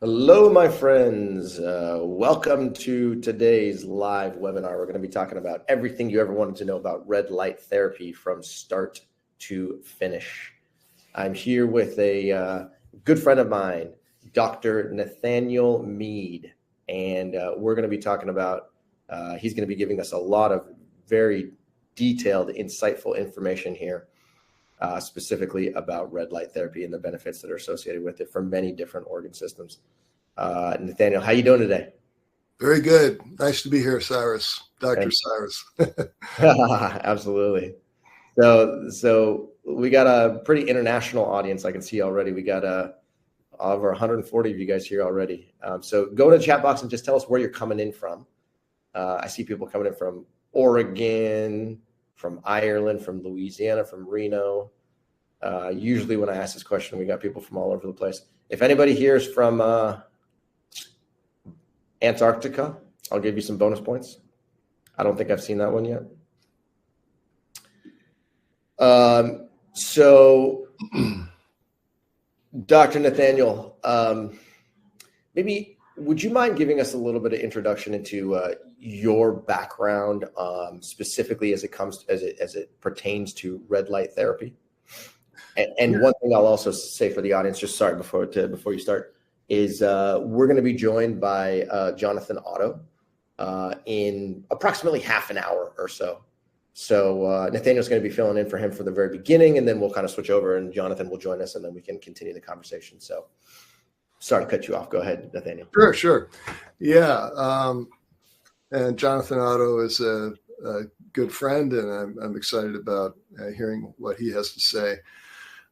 Hello, my friends. Welcome to today's live webinar. We're going to be talking about everything you ever wanted to know about red light therapy from start to finish. I'm here with a good friend of mine, Dr. Nathaniel Mead, and we're going to be talking about, he's going to be giving us a lot of very detailed, insightful information here, specifically about red light therapy and the benefits that are associated with it for many different organ systems. Nathaniel, how you doing today? Very good. Nice to be here, Cyrus. Dr. Cyrus. Absolutely. So we got a pretty international audience. I can see already. We got over 140 of you guys here already. So go to the chat box and just tell us where you're coming in from. I see people coming in from Oregon, from Ireland, from Louisiana, from Reno. Usually when I ask this question, we got people from all over the place. If anybody here is from Antarctica, I'll give you some bonus points. I don't think I've seen that one yet. So Dr. Nathaniel, maybe would you mind giving us a little bit of introduction into your background, specifically as it pertains to red light therapy? And one thing I'll also say for the audience, just sorry before you start, is we're going to be joined by Jonathan Otto in approximately half an hour or so. So Nathaniel's going to be filling in for him for the very beginning, and then we'll kind of switch over, and Jonathan will join us, and then we can continue the conversation. So sorry to cut you off. Go ahead, Nathaniel. Sure. Yeah. And Jonathan Otto is a good friend, and I'm excited about hearing what he has to say.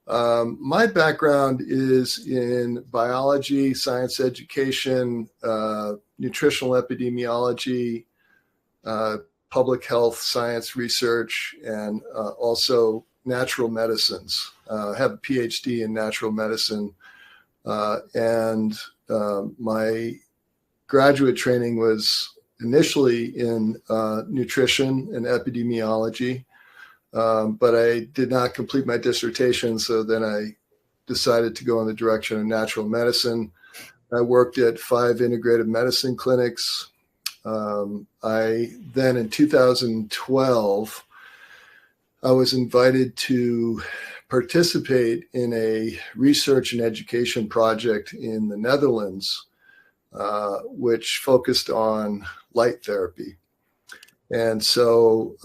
My background is in biology, science education, nutritional epidemiology, public health science research, and also natural medicines. I have a PhD in natural medicine, and my graduate training was initially in nutrition and epidemiology. But I did not complete my dissertation, so then I decided to go in the direction of natural medicine. I worked at 5 integrative medicine clinics. I then, in 2012, I was invited to participate in a research and education project in the Netherlands, which focused on light therapy. And so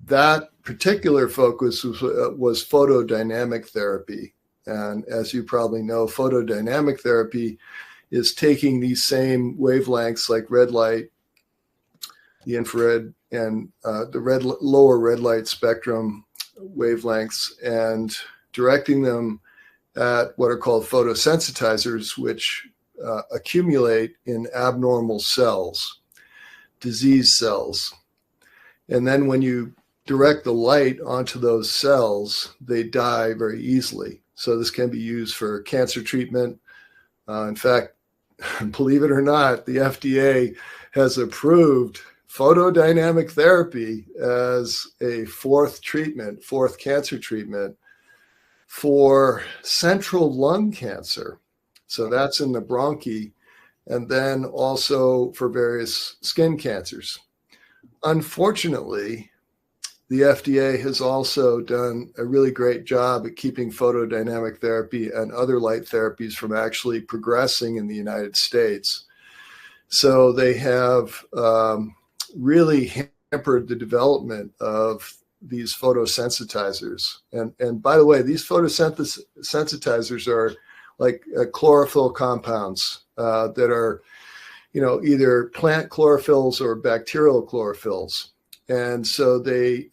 that particular focus was photodynamic therapy. And as you probably know, photodynamic therapy is taking these same wavelengths like red light, the infrared, and the lower red light spectrum wavelengths, and directing them at what are called photosensitizers, which accumulate in abnormal cells, disease cells. And then when you direct the light onto those cells, they die very easily. So this can be used for cancer treatment. In fact, believe it or not, the FDA has approved photodynamic therapy as a fourth cancer treatment for central lung cancer. So that's in the bronchi, and then also for various skin cancers. Unfortunately, the FDA has also done a really great job at keeping photodynamic therapy and other light therapies from actually progressing in the United States. So they have really hampered the development of these photosensitizers. And by the way, these photosensitizers are like chlorophyll compounds that are, either plant chlorophylls or bacterial chlorophylls. And so they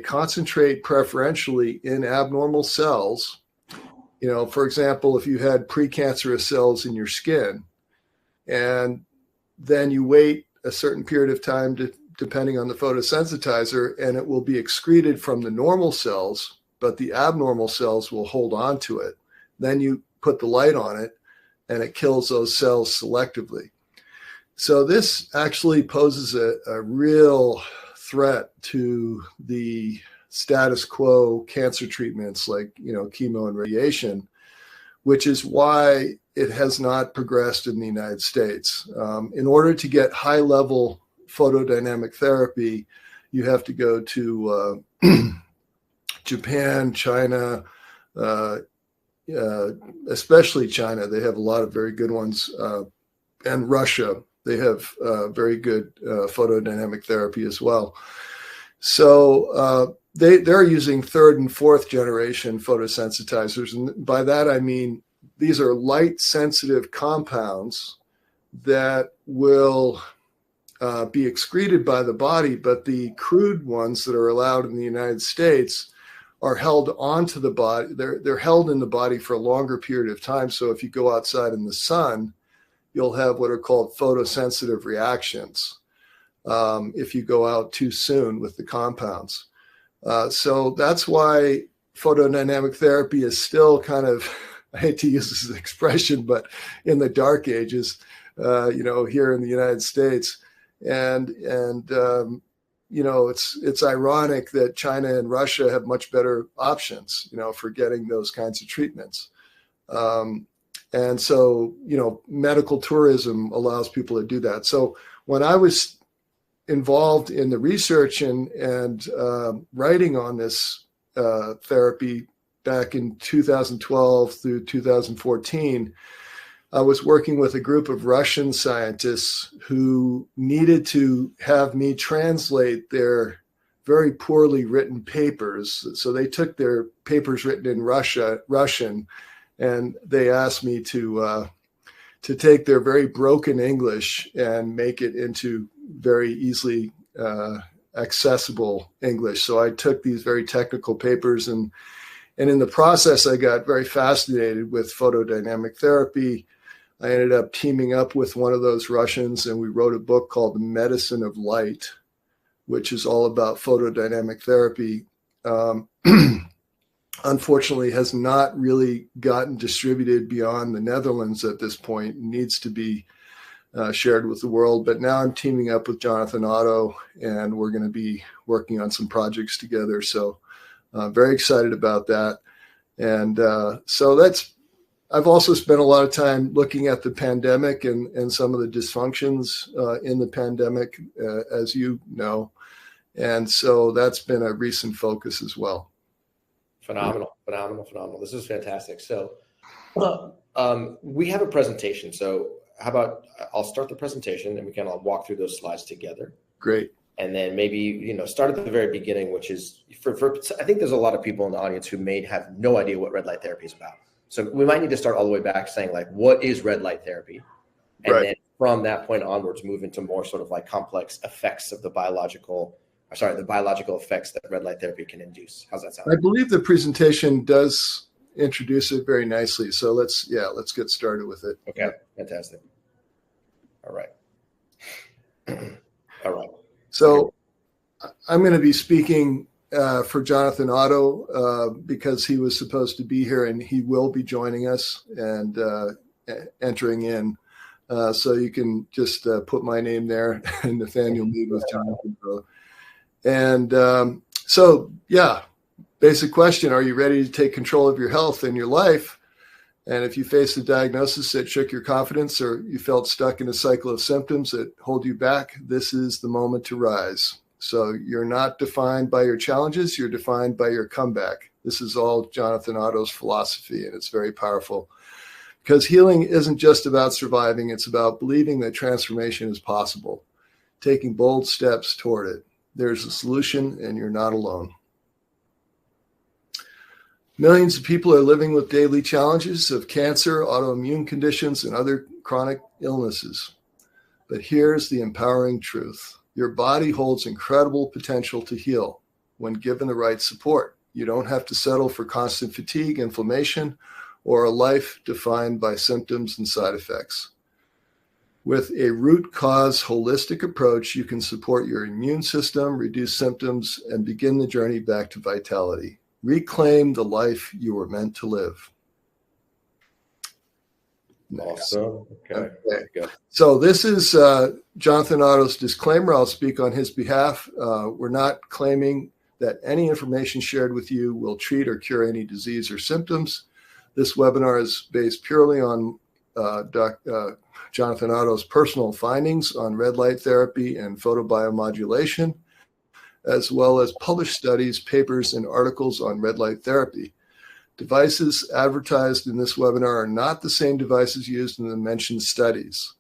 concentrate preferentially in abnormal cells. For example, if you had precancerous cells in your skin, and then you wait a certain period of time depending on the photosensitizer, and it will be excreted from the normal cells, but the abnormal cells will hold on to it. Then you put the light on it, and it kills those cells selectively. So this actually poses a real threat to the status quo cancer treatments like, chemo and radiation, which is why it has not progressed in the United States. In order to get high-level photodynamic therapy, you have to go to Japan, China, especially China. They have a lot of very good ones, and Russia. They have very good photodynamic therapy as well. So they're using third and fourth generation photosensitizers. And by that, I mean, these are light sensitive compounds that will be excreted by the body, but the crude ones that are allowed in the United States are held onto the body. They're held in the body for a longer period of time. So if you go outside in the sun, you'll have what are called photosensitive reactions if you go out too soon with the compounds. So that's why photodynamic therapy is still kind of, I hate to use this expression, but in the dark ages, here in the United States. And it's ironic that China and Russia have much better options, for getting those kinds of treatments. And so, medical tourism allows people to do that. So when I was involved in the research and writing on this therapy back in 2012 through 2014, I was working with a group of Russian scientists who needed to have me translate their very poorly written papers. So they took their papers written in Russian, and they asked me to take their very broken English and make it into very easily accessible English. So I took these very technical papers, and in the process, I got very fascinated with photodynamic therapy. I ended up teaming up with one of those Russians, and we wrote a book called The Medicine of Light, which is all about photodynamic therapy. Unfortunately, has not really gotten distributed beyond the Netherlands at this point. It needs to be shared with the world. But now I'm teaming up with Jonathan Otto, and we're going to be working on some projects together. So very excited about that. And so I've also spent a lot of time looking at the pandemic and some of the dysfunctions in the pandemic, as you know. And so that's been a recent focus as well. Phenomenal. This is fantastic. So we have a presentation. So how about I'll start the presentation and we can all walk through those slides together. Great. And then maybe, start at the very beginning, which is for I think there's a lot of people in the audience who may have no idea what red light therapy is about. So we might need to start all the way back saying what is red light therapy? And right. Then from that point onwards, move into more sort of complex effects of the biological effects that red light therapy can induce. How's that sound? I believe the presentation does introduce it very nicely. So let's get started with it. Okay, fantastic. All right. So I'm going to be speaking for Jonathan Otto because he was supposed to be here, and he will be joining us and entering in. So you can just put my name there, and Nathaniel Mead with Jonathan. And basic question: are you ready to take control of your health and your life? And if you face a diagnosis that shook your confidence, or you felt stuck in a cycle of symptoms that hold you back, this is the moment to rise. So you're not defined by your challenges, you're defined by your comeback. This is all Jonathan Otto's philosophy, and it's very powerful. Because healing isn't just about surviving, it's about believing that transformation is possible, taking bold steps toward it. There's a solution, and you're not alone. Millions of people are living with daily challenges of cancer, autoimmune conditions, and other chronic illnesses. But here's the empowering truth. Your body holds incredible potential to heal when given the right support. You don't have to settle for constant fatigue, inflammation, or a life defined by symptoms and side effects. With a root cause holistic approach, you can support your immune system, reduce symptoms, and begin the journey back to vitality. Reclaim the life you were meant to live. Awesome. Okay. So this is Jonathan Otto's disclaimer. I'll speak on his behalf. We're not claiming that any information shared with you will treat or cure any disease or symptoms. This webinar is based purely on Jonathan Otto's personal findings on red light therapy and photobiomodulation, as well as published studies, papers, and articles on red light therapy. Devices advertised in this webinar are not the same devices used in the mentioned studies.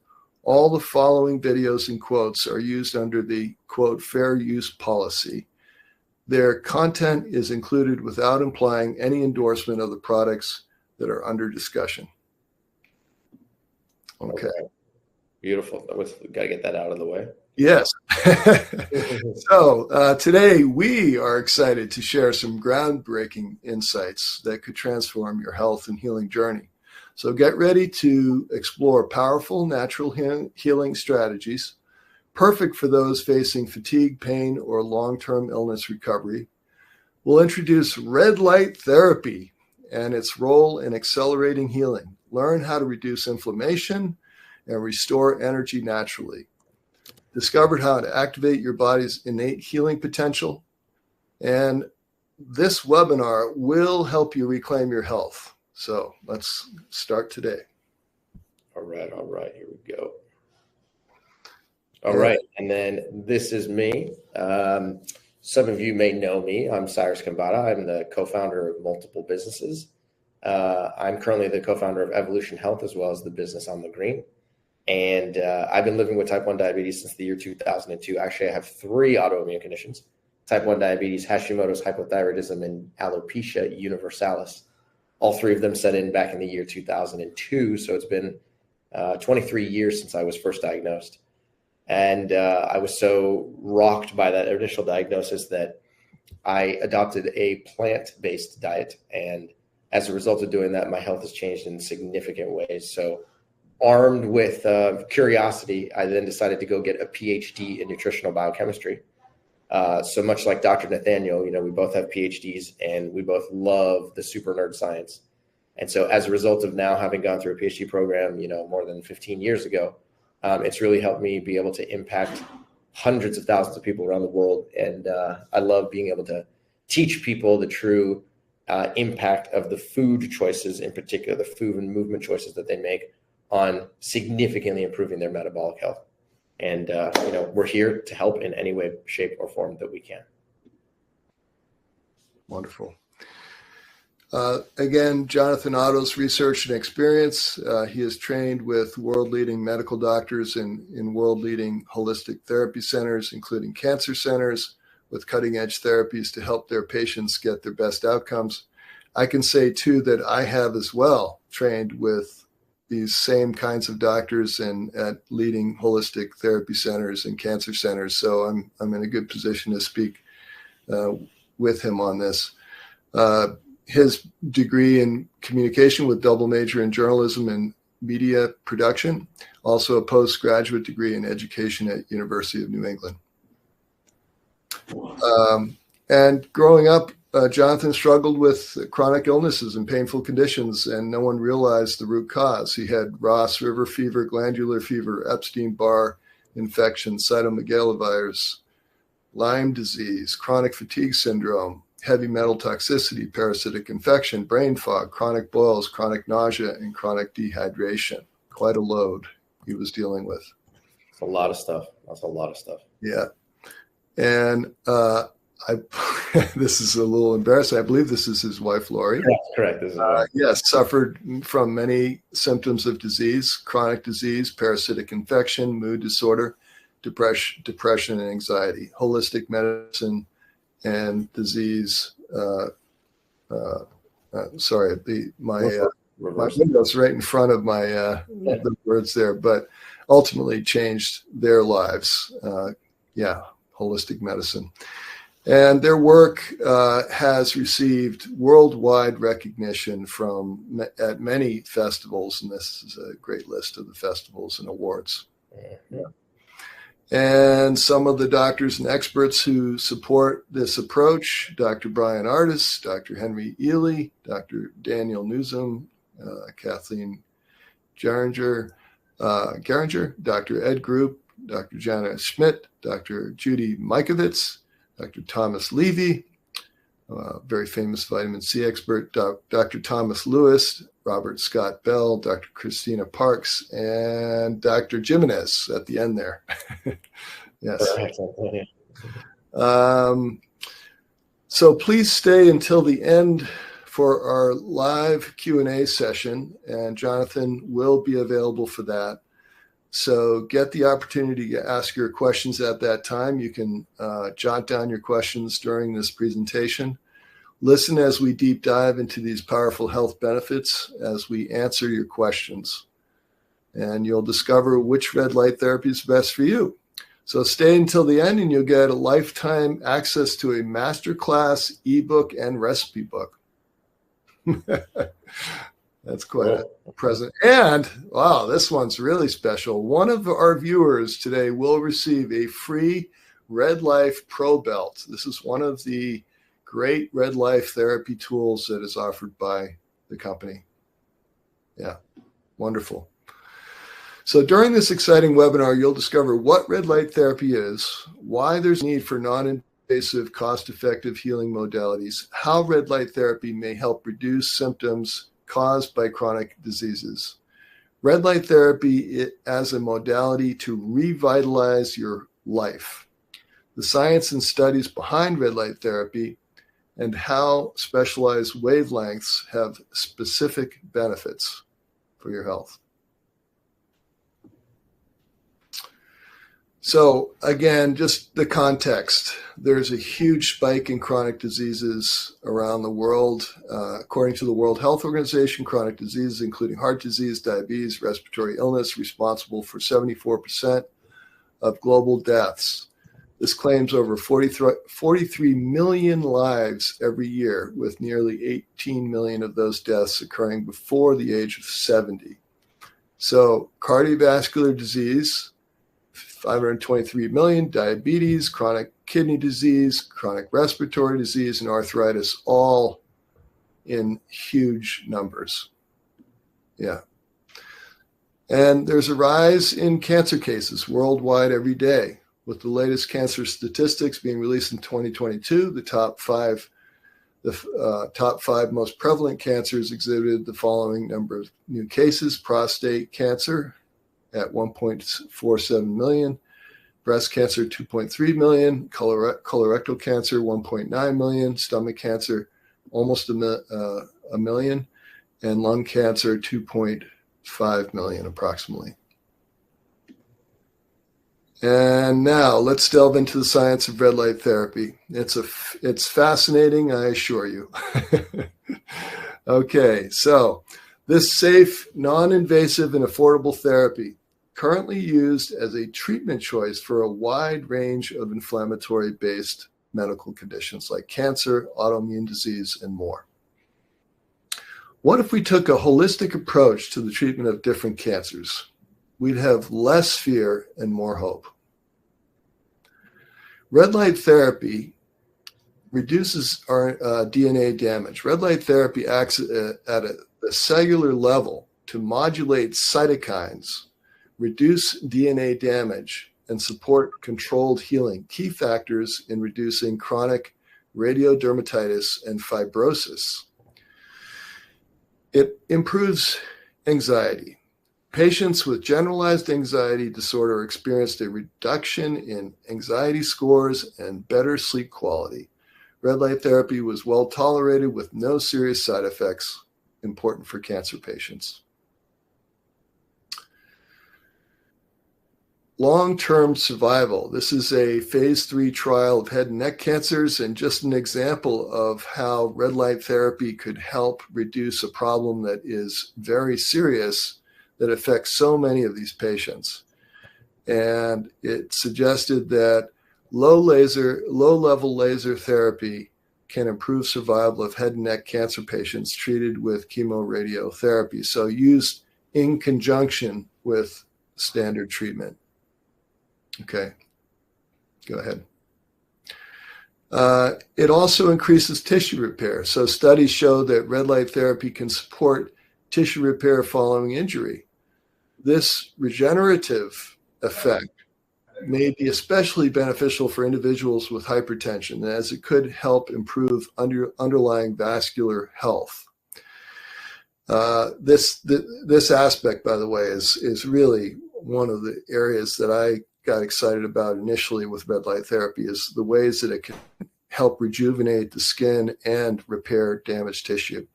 All the following videos and quotes are used under the, quote, fair use policy. Their content is included without implying any endorsement of the products that are under discussion. Okay. Beautiful. We got to get that out of the way. Yes. So today we are excited to share some groundbreaking insights that could transform your health and healing journey. So get ready to explore powerful natural healing strategies, perfect for those facing fatigue, pain, or long-term illness recovery. We'll introduce red light therapy and its role in accelerating healing. Learn how to reduce inflammation and restore energy naturally. Discovered how to activate your body's innate healing potential. And this webinar will help you reclaim your health. So let's start today. All right. Here we go. All right. And then this is me. Some of you may know me. I'm Cyrus Khambatta. I'm the co-founder of multiple businesses. I'm currently the co-founder of Evolution Health, as well as the business On the Green. And I've been living with type 1 diabetes since the year 2002. Actually, I have 3 autoimmune conditions: type 1 diabetes, Hashimoto's hypothyroidism, and alopecia universalis. All 3 of them set in back in the year 2002. So it's been 23 years since I was first diagnosed. And I was so rocked by that initial diagnosis that I adopted a plant-based diet. And as a result of doing that, my health has changed in significant ways. So armed with curiosity, I then decided to go get a PhD in nutritional biochemistry. So much like Dr. Nathaniel, we both have PhDs and we both love the super nerd science. And so as a result of now having gone through a PhD program, more than 15 years ago, it's really helped me be able to impact hundreds of thousands of people around the world. And I love being able to teach people the true impact of the food choices, in particular, the food and movement choices that they make on significantly improving their metabolic health. And, we're here to help in any way, shape, or form that we can. Wonderful. Again, Jonathan Otto's research and experience. He is trained with world-leading medical doctors in world-leading holistic therapy centers, including cancer centers, with cutting-edge therapies to help their patients get their best outcomes. I can say, too, that I have as well trained with these same kinds of doctors and at leading holistic therapy centers and cancer centers. So I'm in a good position to speak with him on this. His degree in communication with double major in journalism and media production, also a postgraduate degree in education at University of New England. And growing up, Jonathan struggled with chronic illnesses and painful conditions, and no one realized the root cause. He had Ross River fever, glandular fever, Epstein-Barr infection, cytomegalovirus, Lyme disease, chronic fatigue syndrome, heavy metal toxicity, parasitic infection, brain fog, chronic boils, chronic nausea, and chronic dehydration. Quite a load he was dealing with. It's a lot of stuff. That's a lot of stuff. Yeah. And this is a little embarrassing. I believe this is his wife, Lori. Correct. This is yes, suffered from many symptoms of disease, chronic disease, parasitic infection, mood disorder, depression and anxiety, holistic medicine and disease. My window's right in front of my the words there, but ultimately changed their lives. Holistic medicine. And their work has received worldwide recognition at many festivals, and this is a great list of the festivals and awards. Yeah. And some of the doctors and experts who support this approach: Dr. Brian Artis, Dr. Henry Ely, Dr. Daniel Newsom, Kathleen Geringer, Dr. Ed Group, Dr. Jana Schmidt, Dr. Judy Mikovits, Dr. Thomas Levy, very famous vitamin C expert, Dr. Thomas Lewis, Robert Scott Bell, Dr. Christina Parks, and Dr. Jimenez at the end there. Yes. So please stay until the end for our live Q&A session, and Jonathan will be available for that. So get the opportunity to ask your questions at that time. You can jot down your questions during this presentation. Listen as we deep dive into these powerful health benefits as we answer your questions. And you'll discover which red light therapy is best for you. So stay until the end and you'll get a lifetime access to a masterclass, ebook, and recipe book. That's quite a present. And, wow, this one's really special. One of our viewers today will receive a free Red Life Pro Belt. This is one of the great Red Life therapy tools that is offered by the company. Yeah, wonderful. So during this exciting webinar, you'll discover what red light therapy is, why there's a need for non-invasive, cost-effective healing modalities, how red light therapy may help reduce symptoms caused by chronic diseases. Red light therapy as a modality to revitalize your life. The science and studies behind red light therapy and how specialized wavelengths have specific benefits for your health. So again, just the context. There's a huge spike in chronic diseases around the world. According to the World Health Organization, chronic diseases, including heart disease, diabetes, respiratory illness, responsible for 74% of global deaths. This claims over 43 million lives every year, with nearly 18 million of those deaths occurring before the age of 70. So cardiovascular disease, 523 million, diabetes, chronic kidney disease, chronic respiratory disease, and arthritis, all in huge numbers. Yeah. And there's a rise in cancer cases worldwide every day, with the latest cancer statistics being released in 2022. The top five most prevalent cancers exhibited the following number of new cases: prostate cancer at 1.47 million, breast cancer 2.3 million, colorectal cancer 1.9 million, stomach cancer almost a million, and lung cancer 2.5 million approximately. And now let's delve into the science of red light therapy. It's fascinating, I assure you. Okay, so this safe, non-invasive, and affordable therapy, currently used as a treatment choice for a wide range of inflammatory-based medical conditions like cancer, autoimmune disease, and more. What if we took a holistic approach to the treatment of different cancers? We'd have less fear and more hope. Red light therapy reduces our DNA damage. Red light therapy acts at a cellular level to modulate cytokines, reduce DNA damage, and support controlled healing, key factors in reducing chronic radiodermatitis and fibrosis. It improves anxiety. Patients with generalized anxiety disorder experienced a reduction in anxiety scores and better sleep quality. Red light therapy was well tolerated with no serious side effects, important for cancer patients. Long-term survival. This is a phase 3 trial of head and neck cancers, and just an example of how red light therapy could help reduce a problem that is very serious that affects so many of these patients. And it suggested that low-level laser therapy can improve survival of head and neck cancer patients treated with chemoradiotherapy, so used in conjunction with standard treatment. Okay, go ahead. It also increases tissue repair. So studies show that red light therapy can support tissue repair following injury. This regenerative effect may be especially beneficial for individuals with hypertension, as it could help improve underlying vascular health. This aspect, by the way, is really one of the areas that I got excited about initially with red light therapy, is the ways that it can help rejuvenate the skin and repair damaged tissue.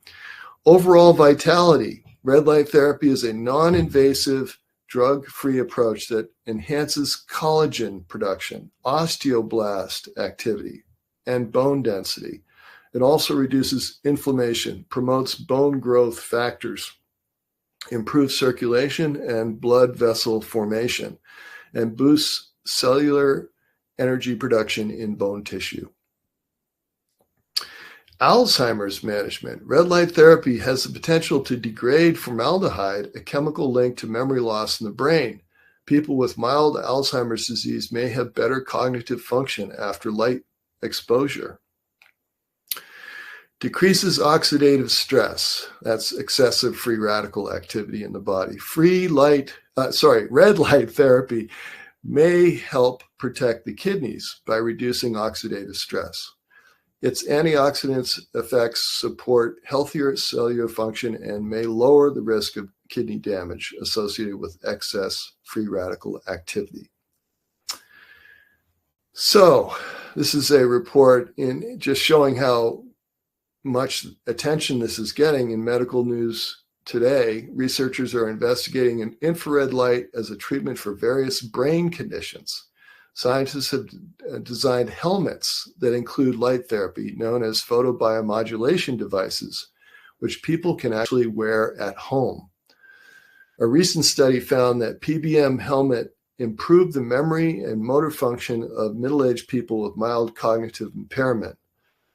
Overall vitality. Red light therapy is a non-invasive, drug-free approach that enhances collagen production, osteoblast activity, and bone density. It also reduces inflammation, promotes bone growth factors, improves circulation and blood vessel formation, and boosts cellular energy production in bone tissue. Alzheimer's management. Red light therapy has the potential to degrade formaldehyde, a chemical linked to memory loss in the brain. People with mild Alzheimer's disease may have better cognitive function after light exposure. Decreases oxidative stress. That's excessive free radical activity in the body. Red light therapy may help protect the kidneys by reducing oxidative stress. Its antioxidants effects support healthier cellular function and may lower the risk of kidney damage associated with excess free radical activity. So this is a report in just showing how much attention this is getting in medical news today. Researchers are investigating an infrared light as a treatment for various brain conditions. Scientists have designed helmets that include light therapy, known as photobiomodulation devices, which people can actually wear at home. A recent study found that PBM helmet improved the memory and motor function of middle-aged people with mild cognitive impairment.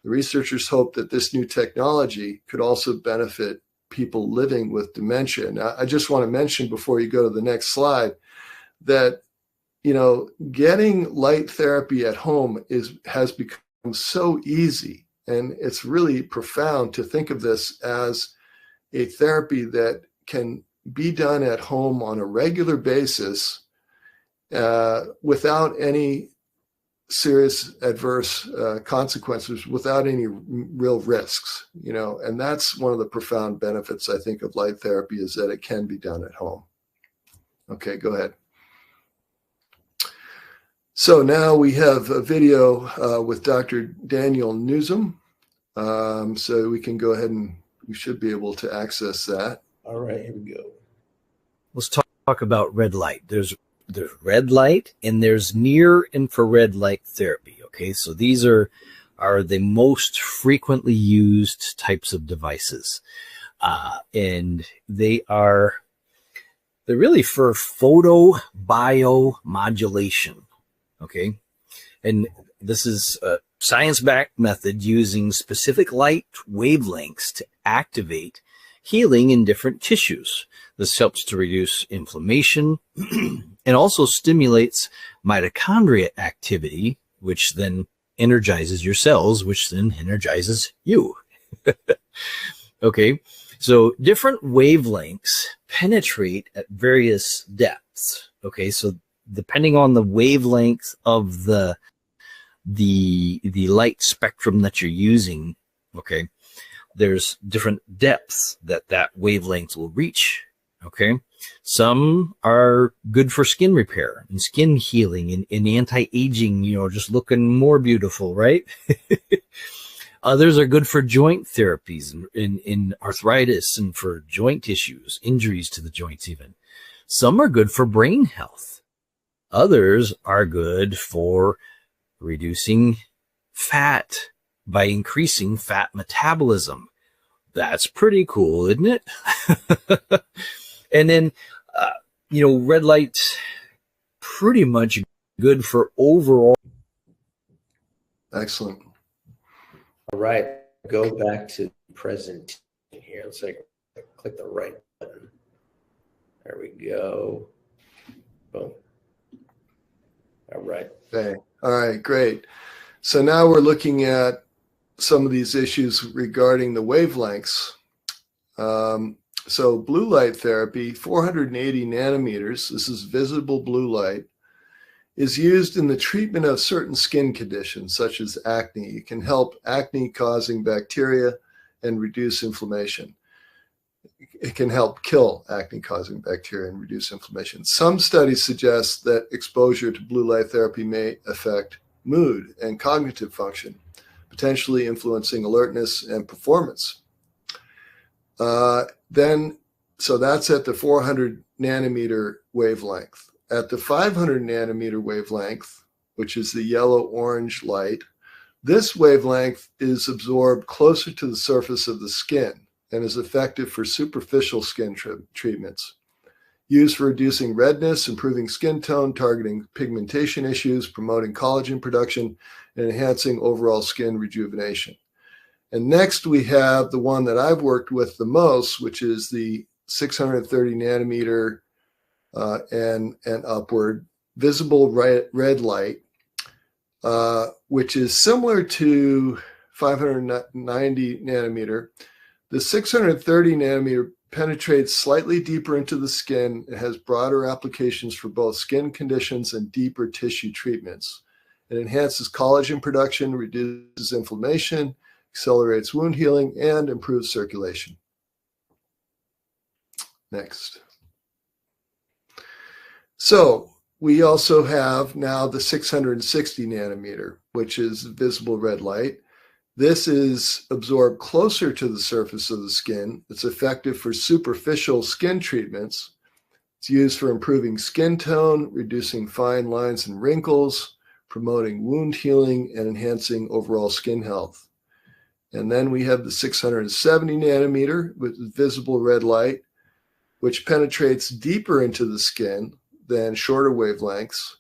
The researchers hope that this new technology could also benefit people living with dementia. Now, I just want to mention before you go to the next slide that getting light therapy at home has become so easy, and it's really profound to think of this as a therapy that can be done at home on a regular basis without any serious adverse consequences, without any real risks, and that's one of the profound benefits, I think, of light therapy, is that it can be done at home. Okay, go ahead. So now we have a video with Dr. Daniel Newsom. So we can go ahead and we should be able to access that. All right, here we go. Let's talk about red light. There's red light and there's near infrared light therapy. Okay, so these are the most frequently used types of devices. And they're really for photobiomodulation. Okay, and this is a science-backed method using specific light wavelengths to activate healing in different tissues. This helps to reduce inflammation and also stimulates mitochondria activity, which then energizes your cells, which then energizes you. Okay, so different wavelengths penetrate at various depths. Okay, so depending on the wavelength of the light spectrum that you're using, okay, there's different depths that wavelength will reach. Okay, some are good for skin repair and skin healing and anti-aging, just looking more beautiful, right? Others are good for joint therapies in arthritis and for joint issues, injuries to the joints even. Some are good for brain health. Others are good for reducing fat by increasing fat metabolism. That's pretty cool, isn't it? And then, red light's pretty much good for overall. Excellent. All right, go back to present here. Let's click the right button. There we go. Boom. All right. Okay. All right, great. So now we're looking at some of these issues regarding the wavelengths. So blue light therapy, 480 nanometers, this is visible blue light, is used in the treatment of certain skin conditions such as acne. It can help acne-causing bacteria and reduce inflammation. it can help kill acne-causing bacteria and reduce inflammation. Some studies suggest that exposure to blue light therapy may affect mood and cognitive function, potentially influencing alertness and performance. So that's at the 400 nanometer wavelength. At the 500 nanometer wavelength, which is the yellow-orange light, this wavelength is absorbed closer to the surface of the skin and is effective for superficial skin treatments. Used for reducing redness, improving skin tone, targeting pigmentation issues, promoting collagen production, and enhancing overall skin rejuvenation. And next we have the one that I've worked with the most, which is the 630 nanometer and upward visible red light, which is similar to 590 nanometer. The 630 nanometer penetrates slightly deeper into the skin. It has broader applications for both skin conditions and deeper tissue treatments. It enhances collagen production, reduces inflammation, accelerates wound healing, and improves circulation. Next. So we also have now the 660 nanometer, which is visible red light. This is absorbed closer to the surface of the skin. It's effective for superficial skin treatments. It's used for improving skin tone, reducing fine lines and wrinkles, promoting wound healing, and enhancing overall skin health. And then we have the 670 nanometer with visible red light, which penetrates deeper into the skin than shorter wavelengths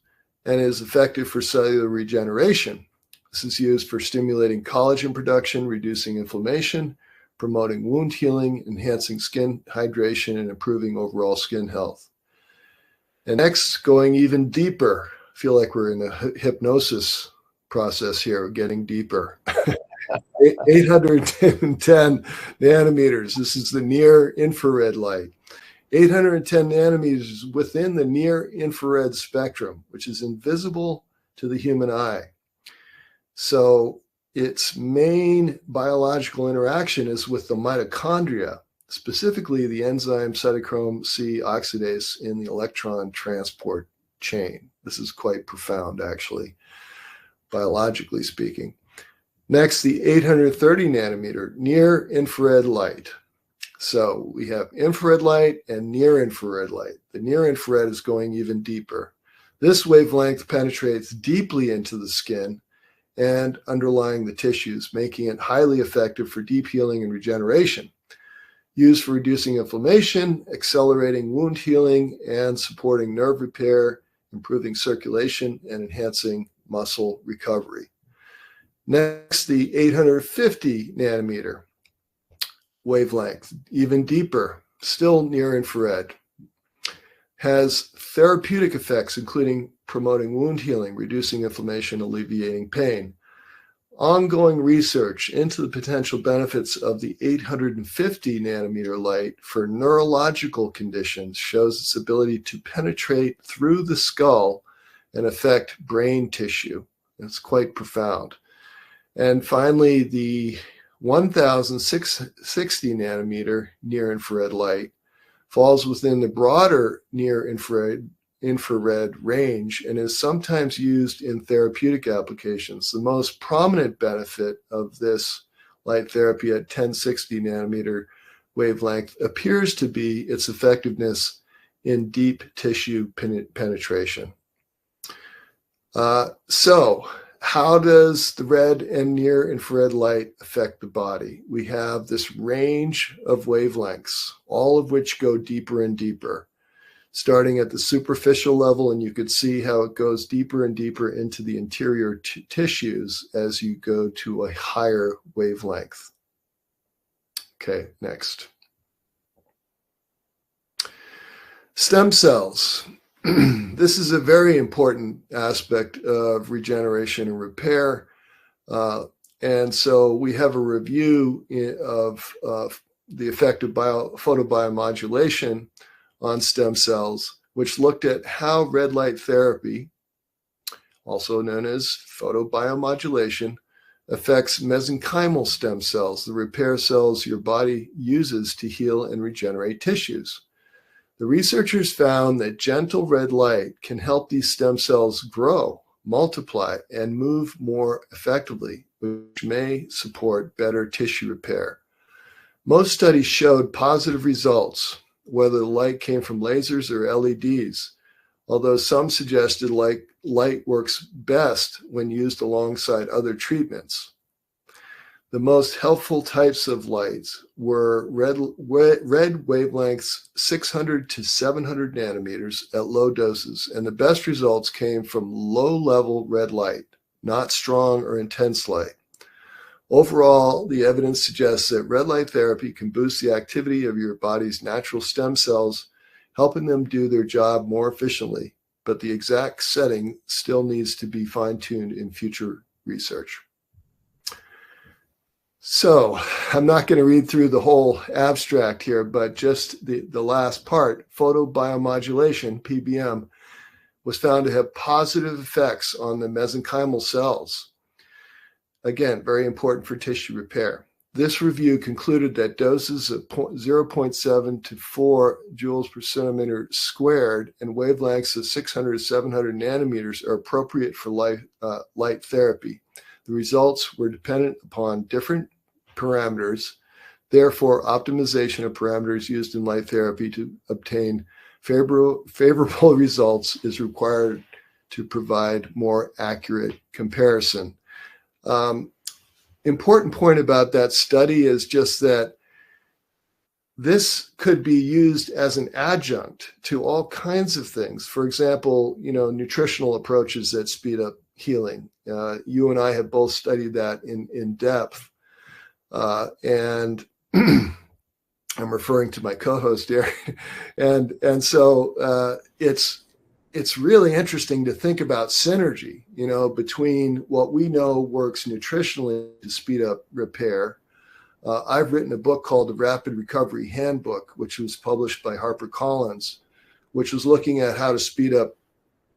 and is effective for cellular regeneration. This is used for stimulating collagen production, reducing inflammation, promoting wound healing, enhancing skin hydration, and improving overall skin health. And next, going even deeper. I feel like we're in a hypnosis process here, getting deeper. 810 nanometers. This is the near infrared light. 810 nanometers within the near infrared spectrum, which is invisible to the human eye. So its main biological interaction is with the mitochondria, specifically the enzyme cytochrome C oxidase in the electron transport chain. This is quite profound, actually, biologically speaking. Next, the 830 nanometer near infrared light. So we have infrared light and near infrared light. The near infrared is going even deeper. This wavelength penetrates deeply into the skin and underlying the tissues, making it highly effective for deep healing and regeneration. Used for reducing inflammation, accelerating wound healing, and supporting nerve repair, improving circulation, and enhancing muscle recovery. Next, the 850 nanometer wavelength, even deeper, still near infrared, has therapeutic effects, including promoting wound healing, reducing inflammation, alleviating pain. Ongoing research into the potential benefits of the 850 nanometer light for neurological conditions shows its ability to penetrate through the skull and affect brain tissue. It's quite profound. And finally, the 1060 nanometer near infrared light falls within the broader near infrared range and is sometimes used in therapeutic applications. The most prominent benefit of this light therapy at 1060 nanometer wavelength appears to be its effectiveness in deep tissue penetration. So how does the red and near infrared light affect the body? We have this range of wavelengths, all of which go deeper and deeper, starting at the superficial level, and you could see how it goes deeper and deeper into the interior tissues as you go to a higher wavelength. Okay, next. Stem cells. This is a very important aspect of regeneration and repair. And so we have a review of the effect of photobiomodulation on stem cells, which looked at how red light therapy, also known as photobiomodulation, affects mesenchymal stem cells, the repair cells your body uses to heal and regenerate tissues. The researchers found that gentle red light can help these stem cells grow, multiply, and move more effectively, which may support better tissue repair. Most studies showed positive results, whether the light came from lasers or LEDs, although some suggested light works best when used alongside other treatments. The most helpful types of lights were red wavelengths 600 to 700 nanometers at low doses, and the best results came from low-level red light, not strong or intense light. Overall, the evidence suggests that red light therapy can boost the activity of your body's natural stem cells, helping them do their job more efficiently, but the exact setting still needs to be fine-tuned in future research. So I'm not going to read through the whole abstract here, but just the last part, photobiomodulation, PBM, was found to have positive effects on the mesenchymal cells. Again, very important for tissue repair. This review concluded that doses of 0.7 to 4 joules per centimeter squared and wavelengths of 600 to 700 nanometers are appropriate for light therapy. The results were dependent upon different parameters. Therefore, optimization of parameters used in light therapy to obtain favorable results is required to provide more accurate comparison. Important point about that study is just that this could be used as an adjunct to all kinds of things. For example, nutritional approaches that speed up healing. You and I have both studied that in depth. And I'm referring to my co-host here. And so it's really interesting to think about synergy, between what we know works nutritionally to speed up repair. I've written a book called The Rapid Recovery Handbook, which was published by HarperCollins, which was looking at how to speed up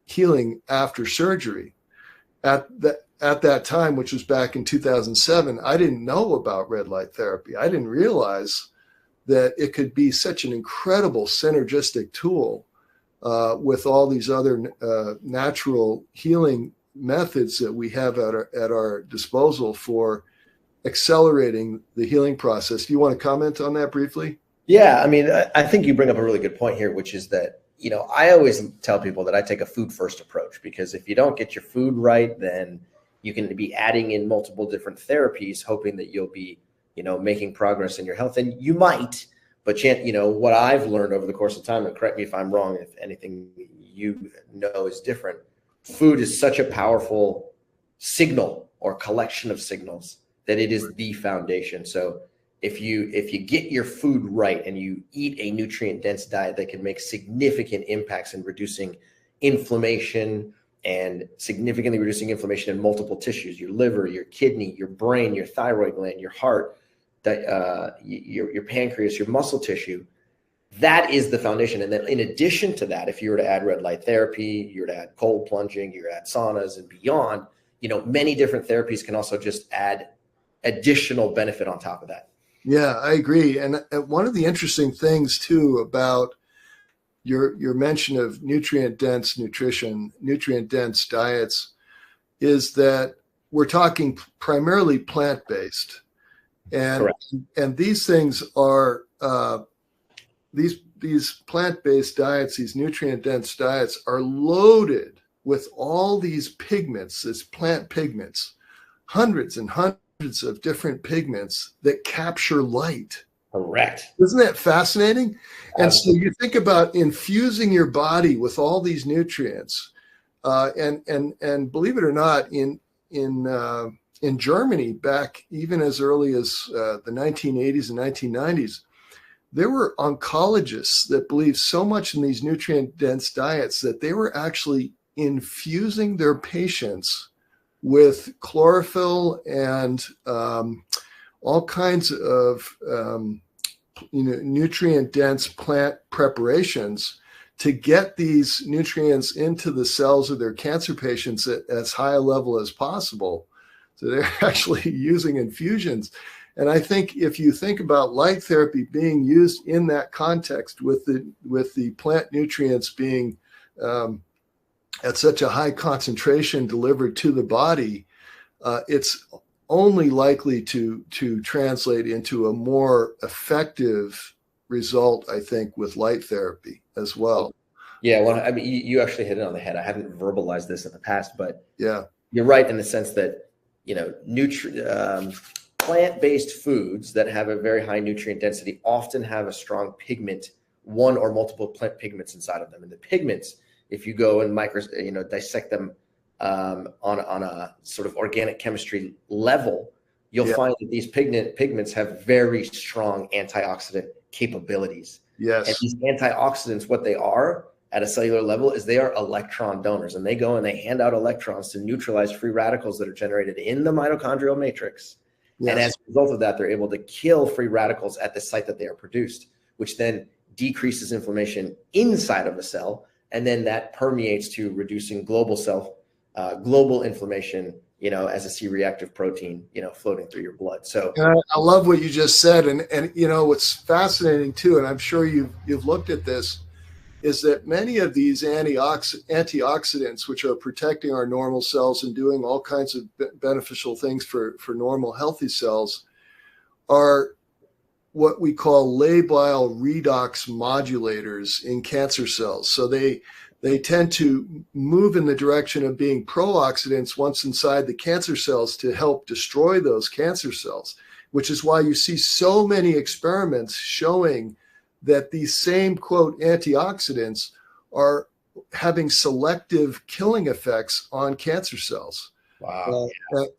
healing after surgery. At that time, which was back in 2007, I didn't know about red light therapy. I didn't realize that it could be such an incredible synergistic tool with all these other natural healing methods that we have at our disposal for accelerating the healing process. Do you want to comment on that briefly? Yeah, I mean, I think you bring up a really good point here, which is that, I always tell people that I take a food first approach, because if you don't get your food right, then you can be adding in multiple different therapies, hoping that you'll be, making progress in your health. And you might, but what I've learned over the course of time, and correct me if I'm wrong, if anything is different, food is such a powerful signal or collection of signals that it is the foundation. So if you get your food right and you eat a nutrient-dense diet that can make significant impacts in reducing inflammation and significantly reducing inflammation in multiple tissues, your liver, your kidney, your brain, your thyroid gland, your heart, your pancreas, your muscle tissue, that is the foundation. And then in addition to that, if you were to add red light therapy, you were to add cold plunging, you were to add saunas and beyond, many different therapies can also just add additional benefit on top of that. Yeah, I agree. And one of the interesting things too about your mention of nutrient-dense nutrition, nutrient-dense diets, is that we're talking primarily plant-based. And these things are these plant-based diets, these nutrient-dense diets are loaded with all these pigments, these plant pigments, hundreds and hundreds of different pigments that capture light. Correct. Isn't that fascinating? And so you think about infusing your body with all these nutrients, and believe it or not, in Germany, back even as early as the 1980s and 1990s, there were oncologists that believed so much in these nutrient-dense diets that they were actually infusing their patients with chlorophyll and all kinds of nutrient-dense plant preparations to get these nutrients into the cells of their cancer patients at as high a level as possible, So they're actually using infusions. And I think if you think about light therapy being used in that context with the plant nutrients being at such a high concentration delivered to the body, it's only likely to translate into a more effective result, I think, with light therapy as well. Yeah, well, I mean, you actually hit it on the head. I haven't verbalized this in the past, but yeah, you're right in the sense that, you know, plant-based foods that have a very high nutrient density often have a strong pigment, one or multiple plant pigments inside of them. And the pigments, if you go and dissect them on a sort of organic chemistry level, you'll find that these pigments have very strong antioxidant capabilities. Yes. And these antioxidants, what they are at a cellular level is they are electron donors, and they go and they hand out electrons to neutralize free radicals that are generated in the mitochondrial matrix. Yes. And as a result of that, they're able to kill free radicals at the site that they are produced, which then decreases inflammation inside of a cell. And then that permeates to reducing global inflammation, you know, as a C-reactive protein, you know, floating through your blood. So I love what you just said. And you know, what's fascinating too, and I'm sure you've looked at this, is that many of these antioxidants, which are protecting our normal cells and doing all kinds of beneficial things for normal healthy cells, are what we call labile redox modulators in cancer cells. So they tend to move in the direction of being pro-oxidants once inside the cancer cells to help destroy those cancer cells, which is why you see so many experiments showing that these same, quote, antioxidants are having selective killing effects on cancer cells. Wow.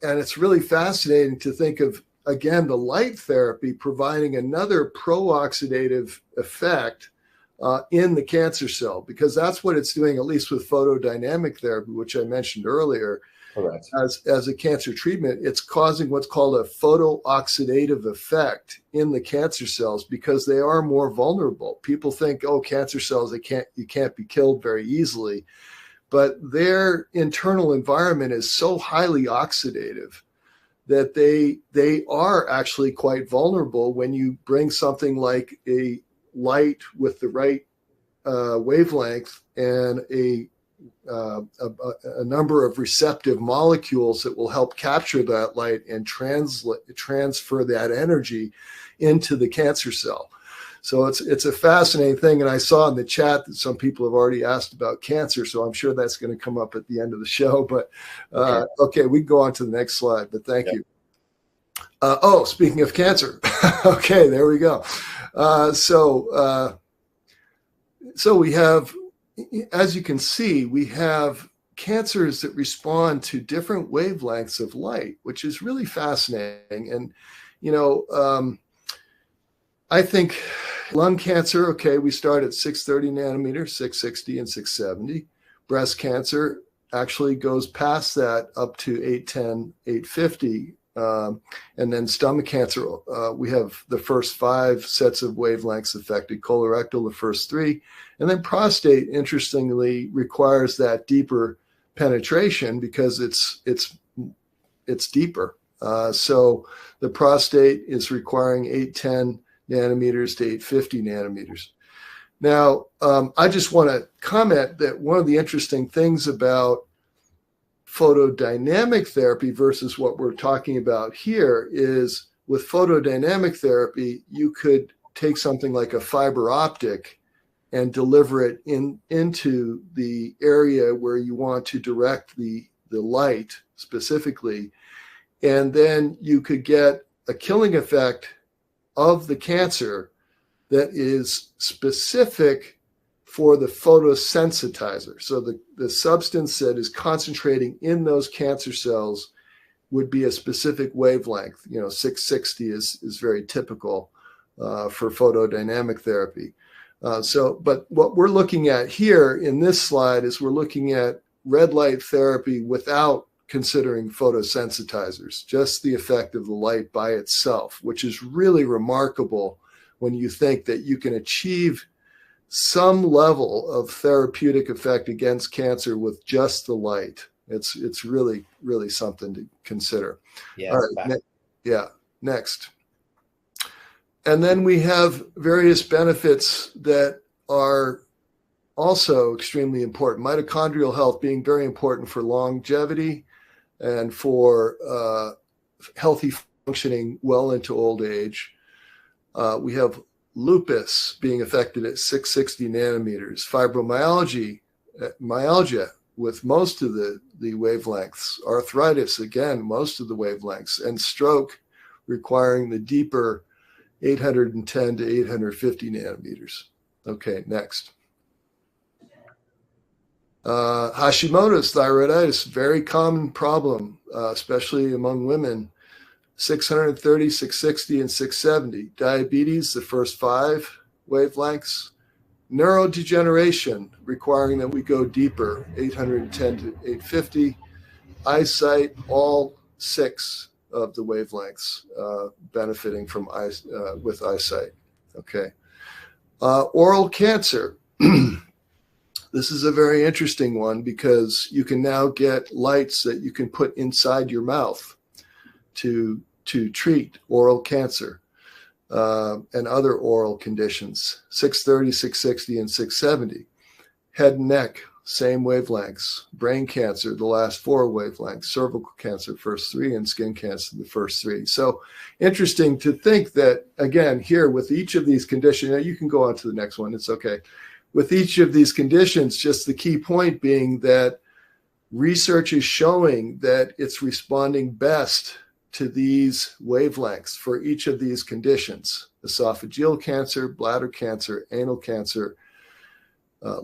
And it's really fascinating to think of, again, the light therapy providing another pro-oxidative effect in the cancer cell, because that's what it's doing, at least with photodynamic therapy, which I mentioned earlier. Correct. As a cancer treatment, it's causing what's called a photooxidative effect in the cancer cells because they are more vulnerable. People think, oh, cancer cells, you can't be killed very easily, but their internal environment is so highly oxidative that they are actually quite vulnerable when you bring something like a light with the right wavelength and a number of receptive molecules that will help capture that light and transfer that energy into the cancer cell. So it's a fascinating thing. And I saw in the chat that some people have already asked about cancer, so I'm sure that's going to come up at the end of the show. But okay, we can go on to the next slide, but thank you. Speaking of cancer, okay, there we go. So we have, as you can see, we have cancers that respond to different wavelengths of light, which is really fascinating. And, you know, I think lung cancer, okay, we start at 630 nanometers, 660 and 670. Breast cancer actually goes past that up to 810, 850. And then stomach cancer, we have the first 5 sets of wavelengths affected, colorectal, the first 3. And then prostate, interestingly, requires that deeper penetration because it's deeper. So the prostate is requiring 810 nanometers to 850 nanometers. Now, I just want to comment that one of the interesting things about photodynamic therapy versus what we're talking about here is with photodynamic therapy, you could take something like a fiber optic and deliver it into the area where you want to direct the light specifically. And then you could get a killing effect of the cancer that is specific for the photosensitizer. So the substance that is concentrating in those cancer cells would be a specific wavelength. You know, 660 is very typical for photodynamic therapy. But what we're looking at here in this slide is we're looking at red light therapy without considering photosensitizers, just the effect of the light by itself, which is really remarkable when you think that you can achieve some level of therapeutic effect against cancer with just the light. It's really, really something to consider. Yeah. All right. Next. And then we have various benefits that are also extremely important. Mitochondrial health being very important for longevity and for healthy functioning well into old age. We have lupus being affected at 660 nanometers, myalgia with most of the wavelengths, arthritis, again, most of the wavelengths, and stroke requiring the deeper 810 to 850 nanometers. Okay, next. Hashimoto's thyroiditis, very common problem, especially among women. 630, 660, and 670. Diabetes, the first 5 wavelengths. Neurodegeneration, requiring that we go deeper, 810 to 850. Eyesight, all 6 of the wavelengths benefiting from with eyesight. Okay. Oral cancer. This is a very interesting one because you can now get lights that you can put inside your mouth to treat oral cancer and other oral conditions. 630, 660, and 670. Head and neck, same wavelengths. Brain cancer, the last 4 wavelengths. Cervical cancer, first 3, and skin cancer, the first 3. So interesting to think that, again, here with each of these conditions, you can go on to the next one, it's okay. With each of these conditions, just the key point being that research is showing that it's responding best to these wavelengths for each of these conditions: esophageal cancer, bladder cancer, anal cancer,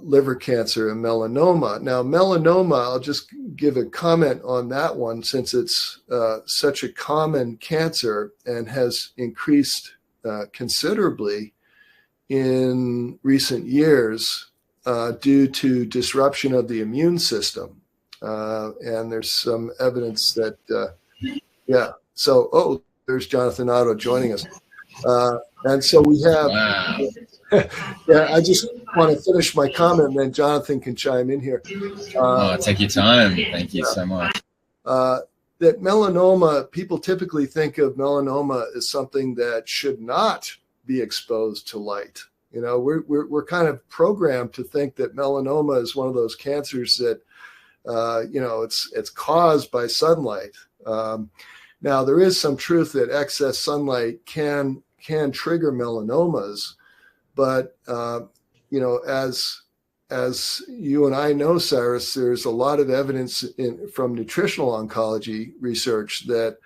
liver cancer, and melanoma. Now, melanoma, I'll just give a comment on that one since it's such a common cancer and has increased considerably in recent years due to disruption of the immune system. And there's some evidence that, there's Jonathan Otto joining us. And so we have, I just want to finish my comment and then Jonathan can chime in here. Take your time. Thank you so much. That melanoma, people typically think of melanoma as something that should not be exposed to light. You know, we're kind of programmed to think that melanoma is one of those cancers that, it's caused by sunlight. Now, there is some truth that excess sunlight can trigger melanomas, but as you and I know, Cyrus, there's a lot of evidence from nutritional oncology research that